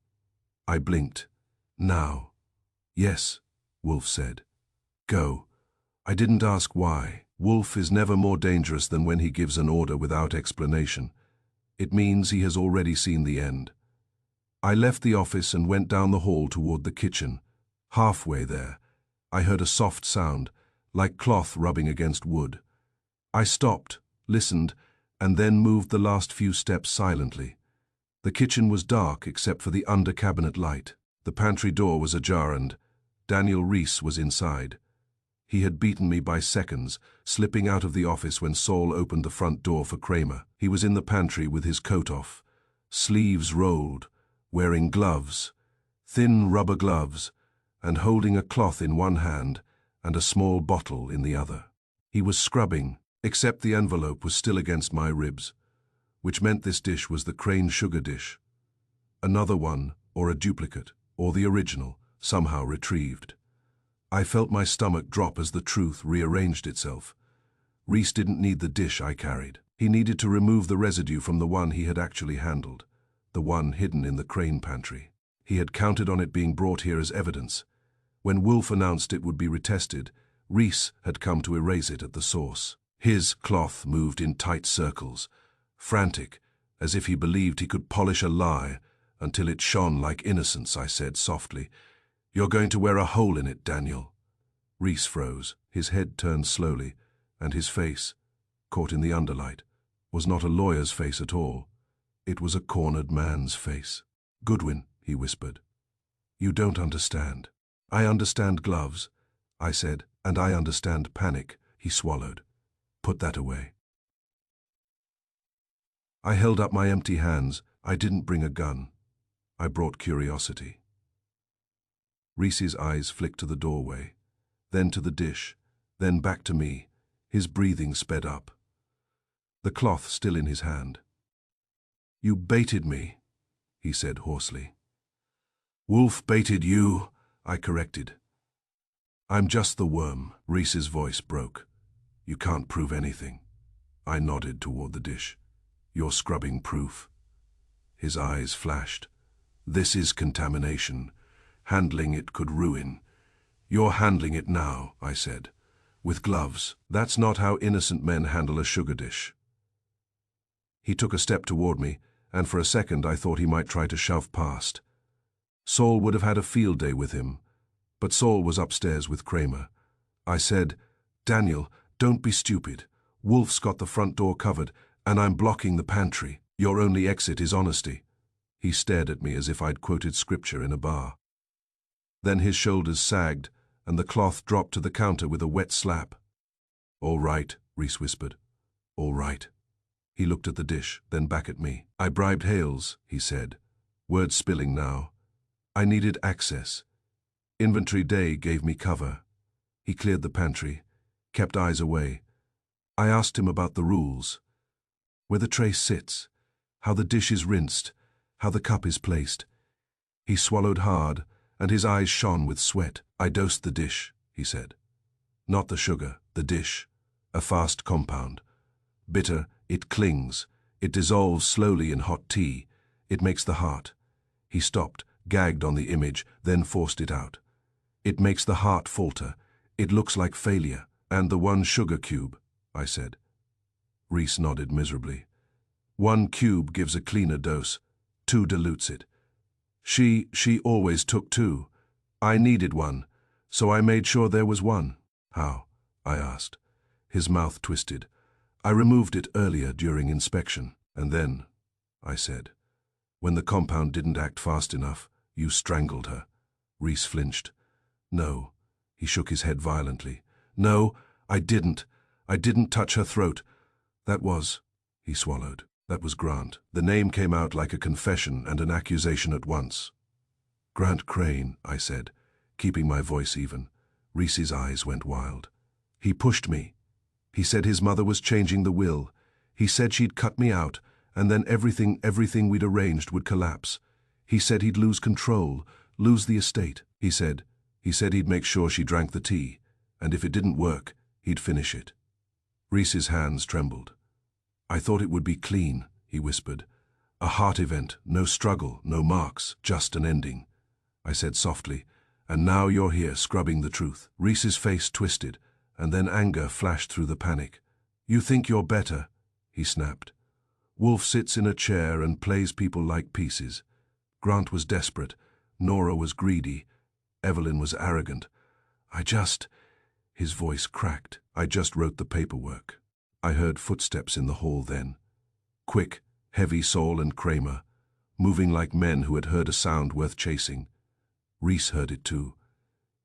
I blinked. "Now." "Yes," Wolfe said. "Go." I didn't ask why. Wolfe is never more dangerous than when he gives an order without explanation. It means he has already seen the end. I left the office and went down the hall toward the kitchen. Halfway there, I heard a soft sound, like cloth rubbing against wood. I stopped, listened, and then moved the last few steps silently. The kitchen was dark except for the under-cabinet light. The pantry door was ajar and Daniel Reese was inside. He had beaten me by seconds, slipping out of the office when Saul opened the front door for Kramer. He was in the pantry with his coat off, sleeves rolled, wearing gloves, thin rubber gloves, and holding a cloth in one hand and a small bottle in the other. He was scrubbing, except the envelope was still against my ribs, which meant this dish was the Crane sugar dish. Another one, or a duplicate, or the original, somehow retrieved. I felt my stomach drop as the truth rearranged itself. Reese didn't need the dish I carried. He needed to remove the residue from the one he had actually handled, the one hidden in the Crane pantry. He had counted on it being brought here as evidence. When Wolfe announced it would be retested, Reese had come to erase it at the source. His cloth moved in tight circles, frantic, as if he believed he could polish a lie until it shone like innocence. I said softly, "You're going to wear a hole in it, Daniel." Reese froze, his head turned slowly, and his face, caught in the underlight, was not a lawyer's face at all. It was a cornered man's face. "Goodwin," he whispered, "you don't understand." "I understand gloves," I said, "and I understand panic." He swallowed. "Put that away." I held up my empty hands. I didn't bring a gun. I brought curiosity. Reese's eyes flicked to the doorway, then to the dish, then back to me. His breathing sped up. The cloth still in his hand. "You baited me," he said hoarsely. "Wolfe baited you," I corrected. "I'm just the worm." Reese's voice broke. "You can't prove anything." I nodded toward the dish. "You're scrubbing proof." His eyes flashed. "This is contamination. Handling it could ruin." "You're handling it now," I said. "With gloves. That's not how innocent men handle a sugar dish." He took a step toward me, and for a second I thought he might try to shove past. Saul would have had a field day with him, but Saul was upstairs with Kramer. I said, "Daniel, don't be stupid. Wolfe's got the front door covered, and I'm blocking the pantry. Your only exit is honesty." He stared at me as if I'd quoted scripture in a bar. Then his shoulders sagged, and the cloth dropped to the counter with a wet slap. "All right," Reese whispered. "All right." He looked at the dish, then back at me. "I bribed Hales," he said, words spilling now. "I needed access. Inventory day gave me cover." He cleared the pantry, kept eyes away. I asked him about the rules. Where the tray sits, how the dish is rinsed, how the cup is placed. He swallowed hard, and his eyes shone with sweat. "I dosed the dish," he said. "Not the sugar, the dish. A fast compound. Bitter, it clings. It dissolves slowly in hot tea. It makes the heart." He stopped, gagged on the image, then forced it out. "It makes the heart falter. It looks like failure." "And the 1 sugar cube," I said. Reese nodded miserably. "1 cube gives a cleaner dose. 2 dilutes it. She always took 2. I needed 1, so I made sure there was 1. "How?" I asked. His mouth twisted. "I removed it earlier during inspection. And then," I said, "when the compound didn't act fast enough, you strangled her." Reese flinched. "No." He shook his head violently. "No, I didn't. I didn't touch her throat. That was," he swallowed, "that was Grant." The name came out like a confession and an accusation at once. "Grant Crane," I said, keeping my voice even. Reese's eyes went wild. "He pushed me. He said his mother was changing the will. He said she'd cut me out, and then everything we'd arranged would collapse. He said he'd lose control, lose the estate. He said he'd make sure she drank the tea, and if it didn't work, he'd finish it." Reese's hands trembled. "I thought it would be clean," he whispered. "A heart event, no struggle, no marks, just an ending." I said softly, "And now you're here scrubbing the truth." Reese's face twisted, and then anger flashed through the panic. "You think you're better," he snapped. "Wolfe sits in a chair and plays people like pieces. Grant was desperate, Nora was greedy, Evelyn was arrogant. His voice cracked. "I just wrote the paperwork." I heard footsteps in the hall then. Quick, heavy Saul and Kramer, moving like men who had heard a sound worth chasing. Reese heard it too.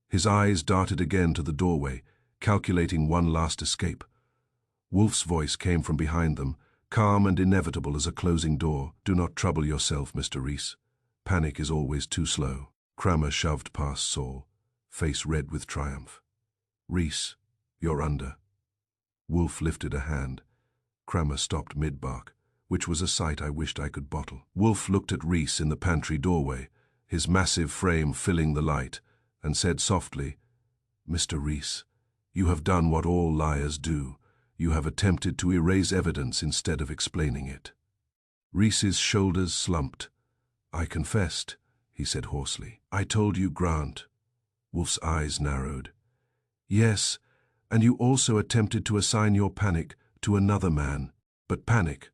His eyes darted again to the doorway, calculating one last escape. Wolfe's voice came from behind them, calm and inevitable as a closing door. "Do not trouble yourself, Mr. Reese. Panic is always too slow." Kramer shoved past Saul, face red with triumph. "Reese, you're under." Wolfe lifted a hand. Kramer stopped mid-bark, which was a sight I wished I could bottle. Wolfe looked at Reese in the pantry doorway, his massive frame filling the light, and said softly, "Mr. Reese, you have done what all liars do. You have attempted to erase evidence instead of explaining it." Reese's shoulders slumped. "I confessed," he said hoarsely. "I told you Grant." Wolfe's eyes narrowed. "Yes, and you also attempted to assign your panic to another man. But panic,"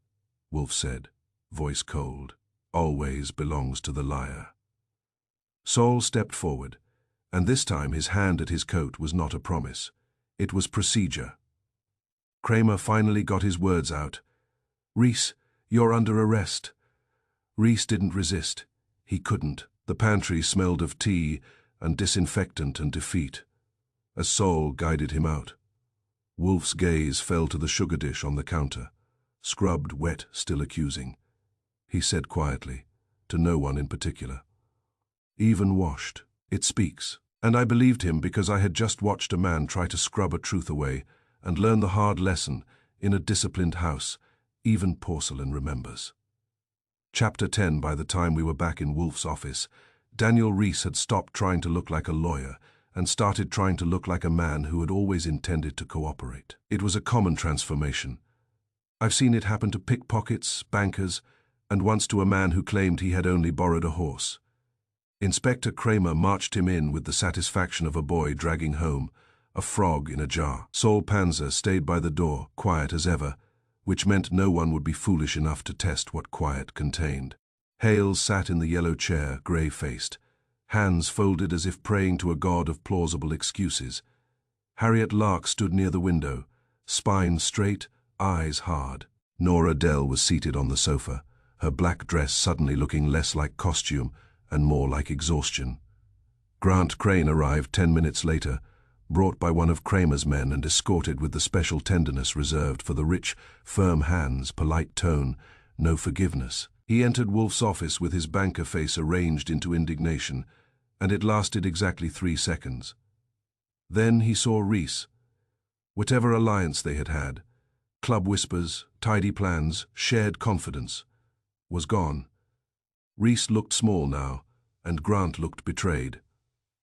Wolfe said, voice cold, "always belongs to the liar." Saul stepped forward, and this time his hand at his coat was not a promise. It was procedure. Kramer finally got his words out. "Reese, you're under arrest." Reese didn't resist. He couldn't. The pantry smelled of tea and disinfectant and defeat. As Saul guided him out, Wolfe's gaze fell to the sugar dish on the counter, scrubbed, wet, still accusing. He said quietly, to no one in particular, "Even washed. It speaks." And I believed him because I had just watched a man try to scrub a truth away and learn the hard lesson: in a disciplined house, even porcelain remembers. Chapter 10. By the time we were back in Wolfe's office, Daniel Reese had stopped trying to look like a lawyer and started trying to look like a man who had always intended to cooperate. It was a common transformation. I've seen it happen to pickpockets, bankers, and once to a man who claimed he had only borrowed a horse. Inspector Kramer marched him in with the satisfaction of a boy dragging home a frog in a jar. Saul Panzer stayed by the door, quiet as ever, which meant no one would be foolish enough to test what quiet contained. Hales sat in the yellow chair, grey-faced, hands folded as if praying to a god of plausible excuses. Harriet Lark stood near the window, spine straight, eyes hard. Nora Dell was seated on the sofa, her black dress suddenly looking less like costume and more like exhaustion. Grant Crane arrived 10 minutes later, brought by one of Kramer's men and escorted with the special tenderness reserved for the rich, firm hands, polite tone, no forgiveness. He entered Wolfe's office with his banker face arranged into indignation, and it lasted exactly 3 seconds. Then he saw Reese. Whatever alliance they had had, club whispers, tidy plans, shared confidence, was gone. Reese looked small now, and Grant looked betrayed.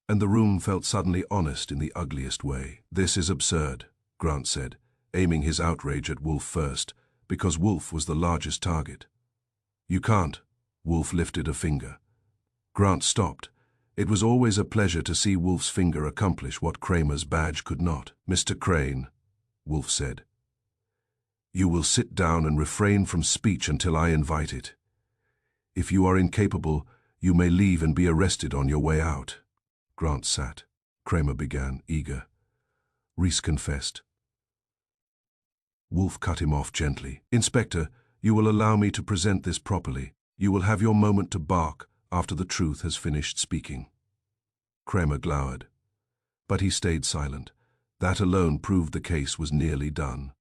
And the room felt suddenly honest in the ugliest way. "This is absurd," Grant said, aiming his outrage at Wolfe first, because Wolfe was the largest target. "You can't." Wolfe lifted a finger. Grant stopped. It was always a pleasure to see Wolfe's finger accomplish what Kramer's badge could not. "Mr. Crane," Wolfe said, "you will sit down and refrain from speech until I invite it. If you are incapable, you may leave and be arrested on your way out." Grant sat. Kramer began, eager. Reese confessed. Wolfe cut him off gently. "Inspector, you will allow me to present this properly. You will have your moment to bark after the truth has finished speaking." Kramer glowered. But he stayed silent. That alone proved the case was nearly done.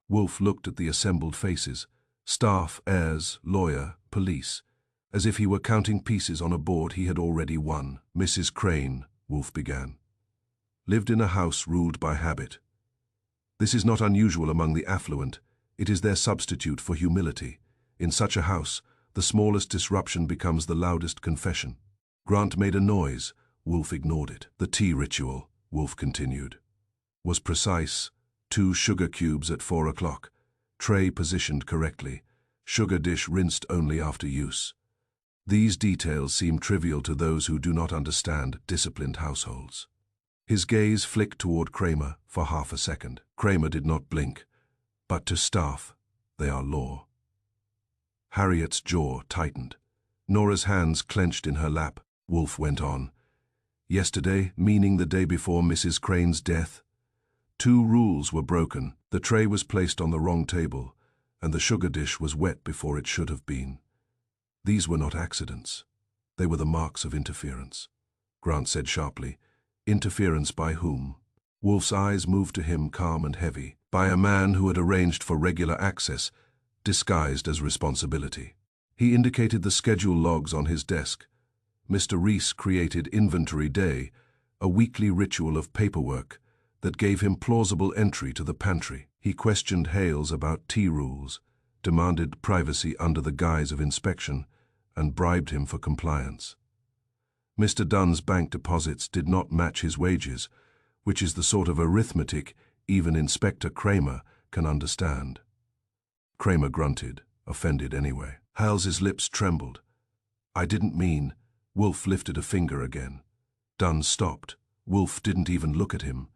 Wolfe looked at the assembled faces, staff, heirs, lawyer, police, as if he were counting pieces on a board he had already won. "Mrs. Crane," Wolfe began, "lived in a house ruled by habit. This is not unusual among the affluent. It is their substitute for humility. In such a house, the smallest disruption becomes the loudest confession." Grant made a noise. Wolfe ignored it. "The tea ritual," Wolfe continued, "was precise. 2 sugar cubes at 4 o'clock. Tray positioned correctly. Sugar dish rinsed only after use. These details seem trivial to those who do not understand disciplined households." His gaze flicked toward Kramer for half a second. Kramer did not blink, but to staff, they are law. Harriet's jaw tightened. Nora's hands clenched in her lap. Wolfe went on. "Yesterday, meaning the day before Mrs. Crane's death, 2 rules were broken. The tray was placed on the wrong table, and the sugar dish was wet before it should have been. These were not accidents. They were the marks of interference." Grant said sharply, "Interference by whom?" Wolfe's eyes moved to him, calm and heavy. "By a man who had arranged for regular access, disguised as responsibility." He indicated the schedule logs on his desk. Mr. Reese created Inventory Day, a weekly ritual of paperwork that gave him plausible entry to the pantry. He questioned Hales about tea rules, demanded privacy under the guise of inspection, and bribed him for compliance. Mr. Dunn's bank deposits did not match his wages, which is the sort of arithmetic even Inspector Kramer can understand. Kramer grunted, offended anyway. Hales's lips trembled. "I didn't mean—" Wolfe lifted a finger again. Dunn stopped. Wolfe didn't even look at him.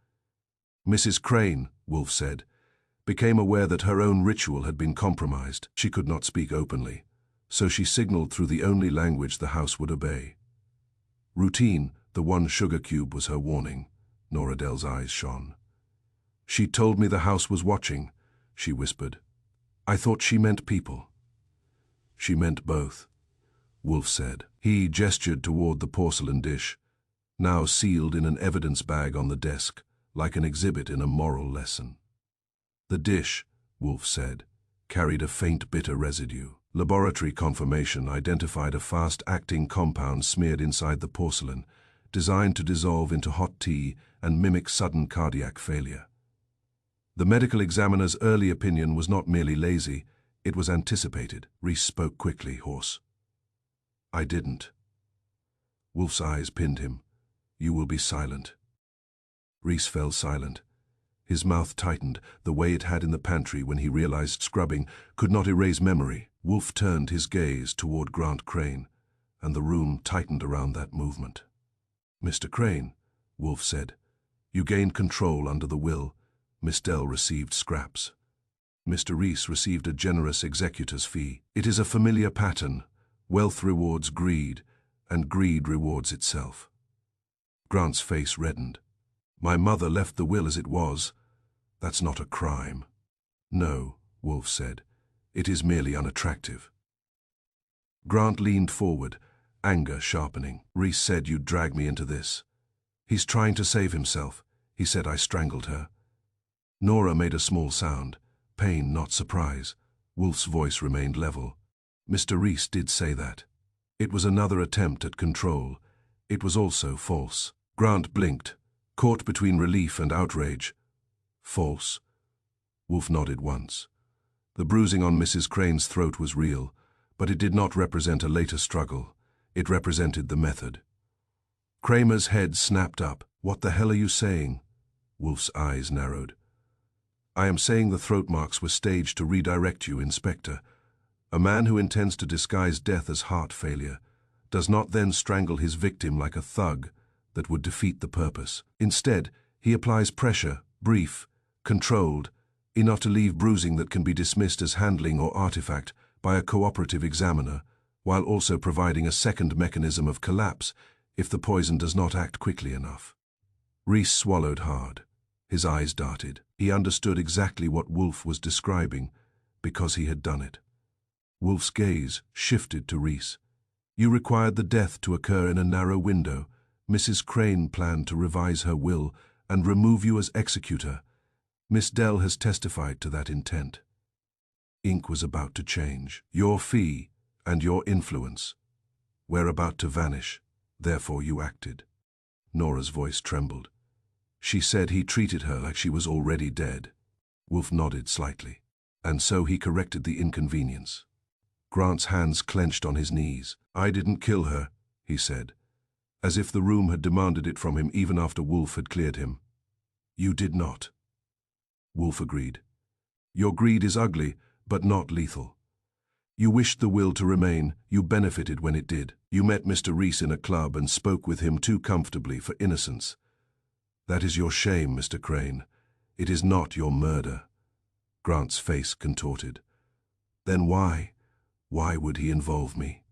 Mrs. Crane, Wolfe said, became aware that her own ritual had been compromised. She could not speak openly, so she signaled through the only language the house would obey. Routine, the 1 sugar cube was her warning. Nora Dell's eyes shone. "She told me the house was watching," she whispered. "I thought she meant people." "She meant both," Wolfe said. He gestured toward the porcelain dish, now sealed in an evidence bag on the desk, like an exhibit in a moral lesson. The dish, Wolfe said, carried a faint bitter residue. Laboratory confirmation identified a fast-acting compound smeared inside the porcelain, designed to dissolve into hot tea and mimic sudden cardiac failure. The medical examiner's early opinion was not merely lazy, it was anticipated. Reese spoke quickly, hoarse. "I didn't." Wolfe's eyes pinned him. "You will be silent." Reese fell silent. His mouth tightened, the way it had in the pantry when he realized scrubbing could not erase memory. Wolfe turned his gaze toward Grant Crane, and the room tightened around that movement. "Mr. Crane," Wolfe said, "you gained control under the will. Miss Dell received scraps. Mr. Reese received a generous executor's fee. It is a familiar pattern. Wealth rewards greed, and greed rewards itself." Grant's face reddened. "My mother left the will as it was. That's not a crime." "No," Wolfe said. "It is merely unattractive." Grant leaned forward, anger sharpening. "Reese said you'd drag me into this. He's trying to save himself. He said I strangled her." Nora made a small sound, pain, not surprise. Wolfe's voice remained level. "Mr. Reese did say that. It was another attempt at control. It was also false." Grant blinked, caught between relief and outrage. "False?" Wolfe nodded once. The bruising on Mrs. Crane's throat was real, but it did not represent a later struggle. It represented the method. Kramer's head snapped up. "What the hell are you saying?" Wolfe's eyes narrowed. "I am saying the throat marks were staged to redirect you, Inspector. A man who intends to disguise death as heart failure does not then strangle his victim like a thug that would defeat the purpose. Instead, he applies pressure, brief, controlled, enough to leave bruising that can be dismissed as handling or artifact by a cooperative examiner, while also providing a second mechanism of collapse if the poison does not act quickly enough." Reese swallowed hard. His eyes darted. He understood exactly what Wolfe was describing because he had done it. Wolfe's gaze shifted to Reese. "You required the death to occur in a narrow window. Mrs. Crane planned to revise her will and remove you as executor. Miss Dell has testified to that intent." Ink was about to change. "Your fee and your influence were about to vanish, therefore you acted." Nora's voice trembled. "She said he treated her like she was already dead." Wolfe nodded slightly. "And so he corrected the inconvenience." Grant's hands clenched on his knees. "I didn't kill her," he said, as if the room had demanded it from him even after Wolfe had cleared him. "You did not." Wolfe agreed. "Your greed is ugly, but not lethal. You wished the will to remain. You benefited when it did. You met Mr. Reese in a club and spoke with him too comfortably for innocence. That is your shame, Mr. Crane. It is not your murder." Grant's face contorted. "Then why? Why would he involve me?"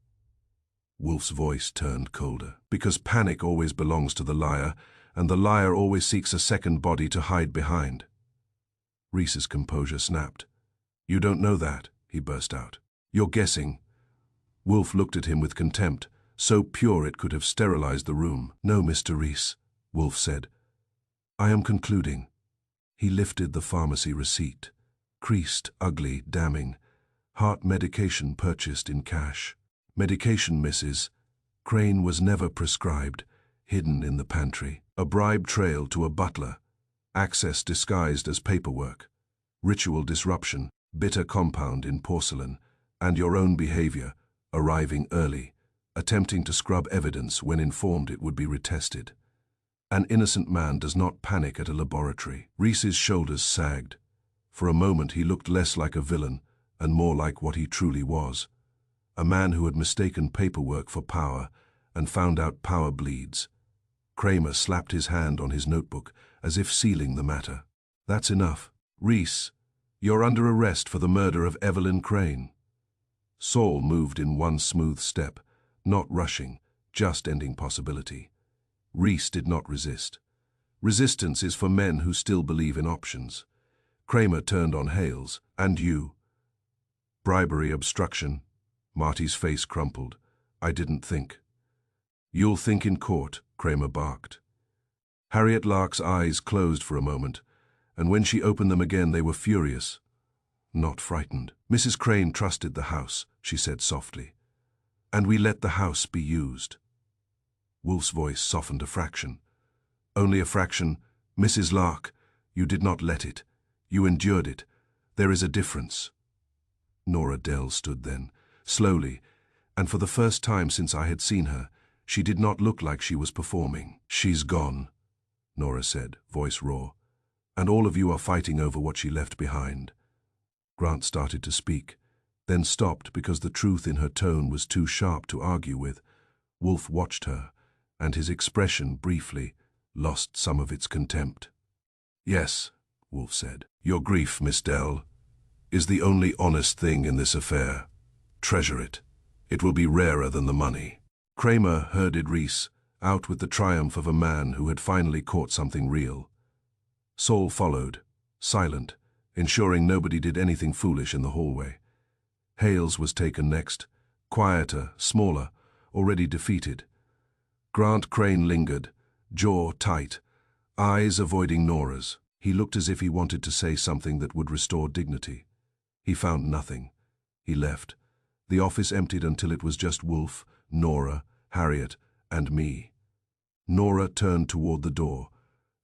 Wolfe's voice turned colder. "Because panic always belongs to the liar, and the liar always seeks a second body to hide behind." Reese's composure snapped. "You don't know that," he burst out. "You're guessing." Wolfe looked at him with contempt, so pure it could have sterilized the room. "No, Mr. Reese," Wolfe said. "I am concluding." He lifted the pharmacy receipt. Creased, ugly, damning. Heart medication purchased in cash. Medication, Mrs. Crane, was never prescribed, hidden in the pantry. A bribe trail to a butler. Access disguised as paperwork. Ritual disruption, bitter compound in porcelain, and your own behavior, arriving early, attempting to scrub evidence when informed it would be retested. An innocent man does not panic at a laboratory. Reese's shoulders sagged. For a moment he looked less like a villain and more like what he truly was. A man who had mistaken paperwork for power and found out power bleeds. Kramer slapped his hand on his notebook as if sealing the matter. "That's enough. Reese, you're under arrest for the murder of Evelyn Crane." Saul moved in one smooth step, not rushing, just ending possibility. Reese did not resist. Resistance is for men who still believe in options. Kramer turned on Hales. "And you?" "Bribery, obstruction." Marty's face crumpled. "I didn't think." "You'll think in court," Kramer barked. Harriet Lark's eyes closed for a moment, and when she opened them again they were furious, not frightened. "Mrs. Crane trusted the house," she said softly. "And we let the house be used." Wolfe's voice softened a fraction. "Only a fraction. Mrs. Lark, you did not let it. You endured it. There is a difference." Nora Dell stood then, slowly, and for the first time since I had seen her, she did not look like she was performing. "She's gone," Nora said, voice raw. "And all of you are fighting over what she left behind." Grant started to speak, then stopped because the truth in her tone was too sharp to argue with. Wolfe watched her, and his expression briefly lost some of its contempt. "Yes," Wolfe said. "Your grief, Miss Dell, is the only honest thing in this affair. Treasure it. It will be rarer than the money." Kramer herded Reese out with the triumph of a man who had finally caught something real. Saul followed, silent, ensuring nobody did anything foolish in the hallway. Hales was taken next, quieter, smaller, already defeated. Grant Crane lingered, jaw tight, eyes avoiding Nora's. He looked as if he wanted to say something that would restore dignity. He found nothing. He left. The office emptied until it was just Wolfe, Nora, Harriet, and me. Nora turned toward the door,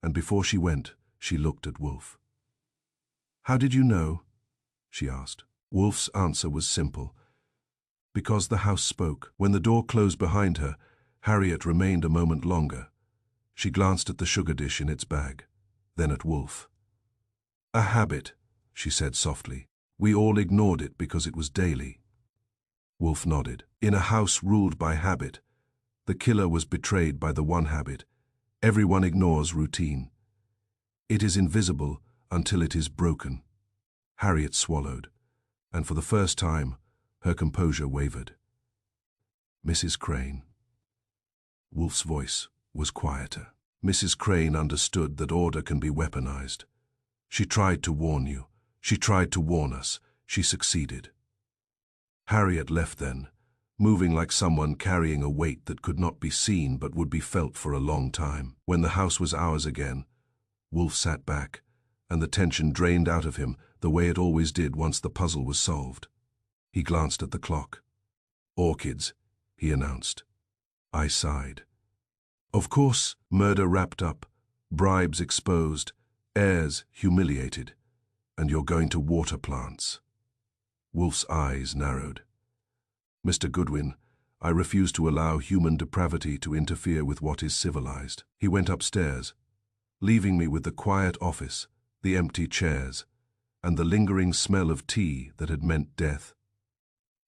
and before she went, she looked at Wolfe. "How did you know?" she asked. Wolfe's answer was simple. Because the house spoke. When the door closed behind her, Harriet remained a moment longer. She glanced at the sugar dish in its bag, then at Wolfe. "A habit," she said softly. "We all ignored it because it was daily." Wolfe nodded. In a house ruled by habit, the killer was betrayed by the one habit. Everyone ignores routine. It is invisible until it is broken. Harriet swallowed, and for the first time, her composure wavered. "Mrs. Crane." Wolfe's voice was quieter. "Mrs. Crane understood that order can be weaponized. She tried to warn you. She tried to warn us. She succeeded." Harriet left then, moving like someone carrying a weight that could not be seen but would be felt for a long time. When the house was ours again, Wolfe sat back, and the tension drained out of him the way it always did once the puzzle was solved. He glanced at the clock. "Orchids," he announced. I sighed. Of course, murder wrapped up, bribes exposed, heirs humiliated, and you're going to water plants. Wolfe's eyes narrowed. "Mr. Goodwin, I refuse to allow human depravity to interfere with what is civilized." He went upstairs, leaving me with the quiet office, the empty chairs, and the lingering smell of tea that had meant death.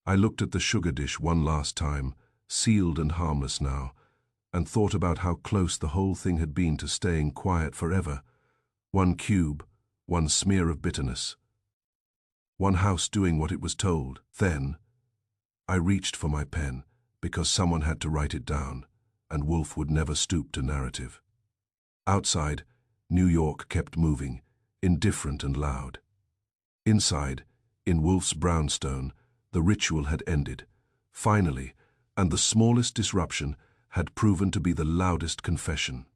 I looked at the sugar dish one last time, sealed and harmless now, and thought about how close the whole thing had been to staying quiet forever. One cube, one smear of bitterness. One house doing what it was told. Then, I reached for my pen, because someone had to write it down, and Wolfe would never stoop to narrative. Outside, New York kept moving, indifferent and loud. Inside, in Wolfe's brownstone, the ritual had ended, finally, and the smallest disruption had proven to be the loudest confession.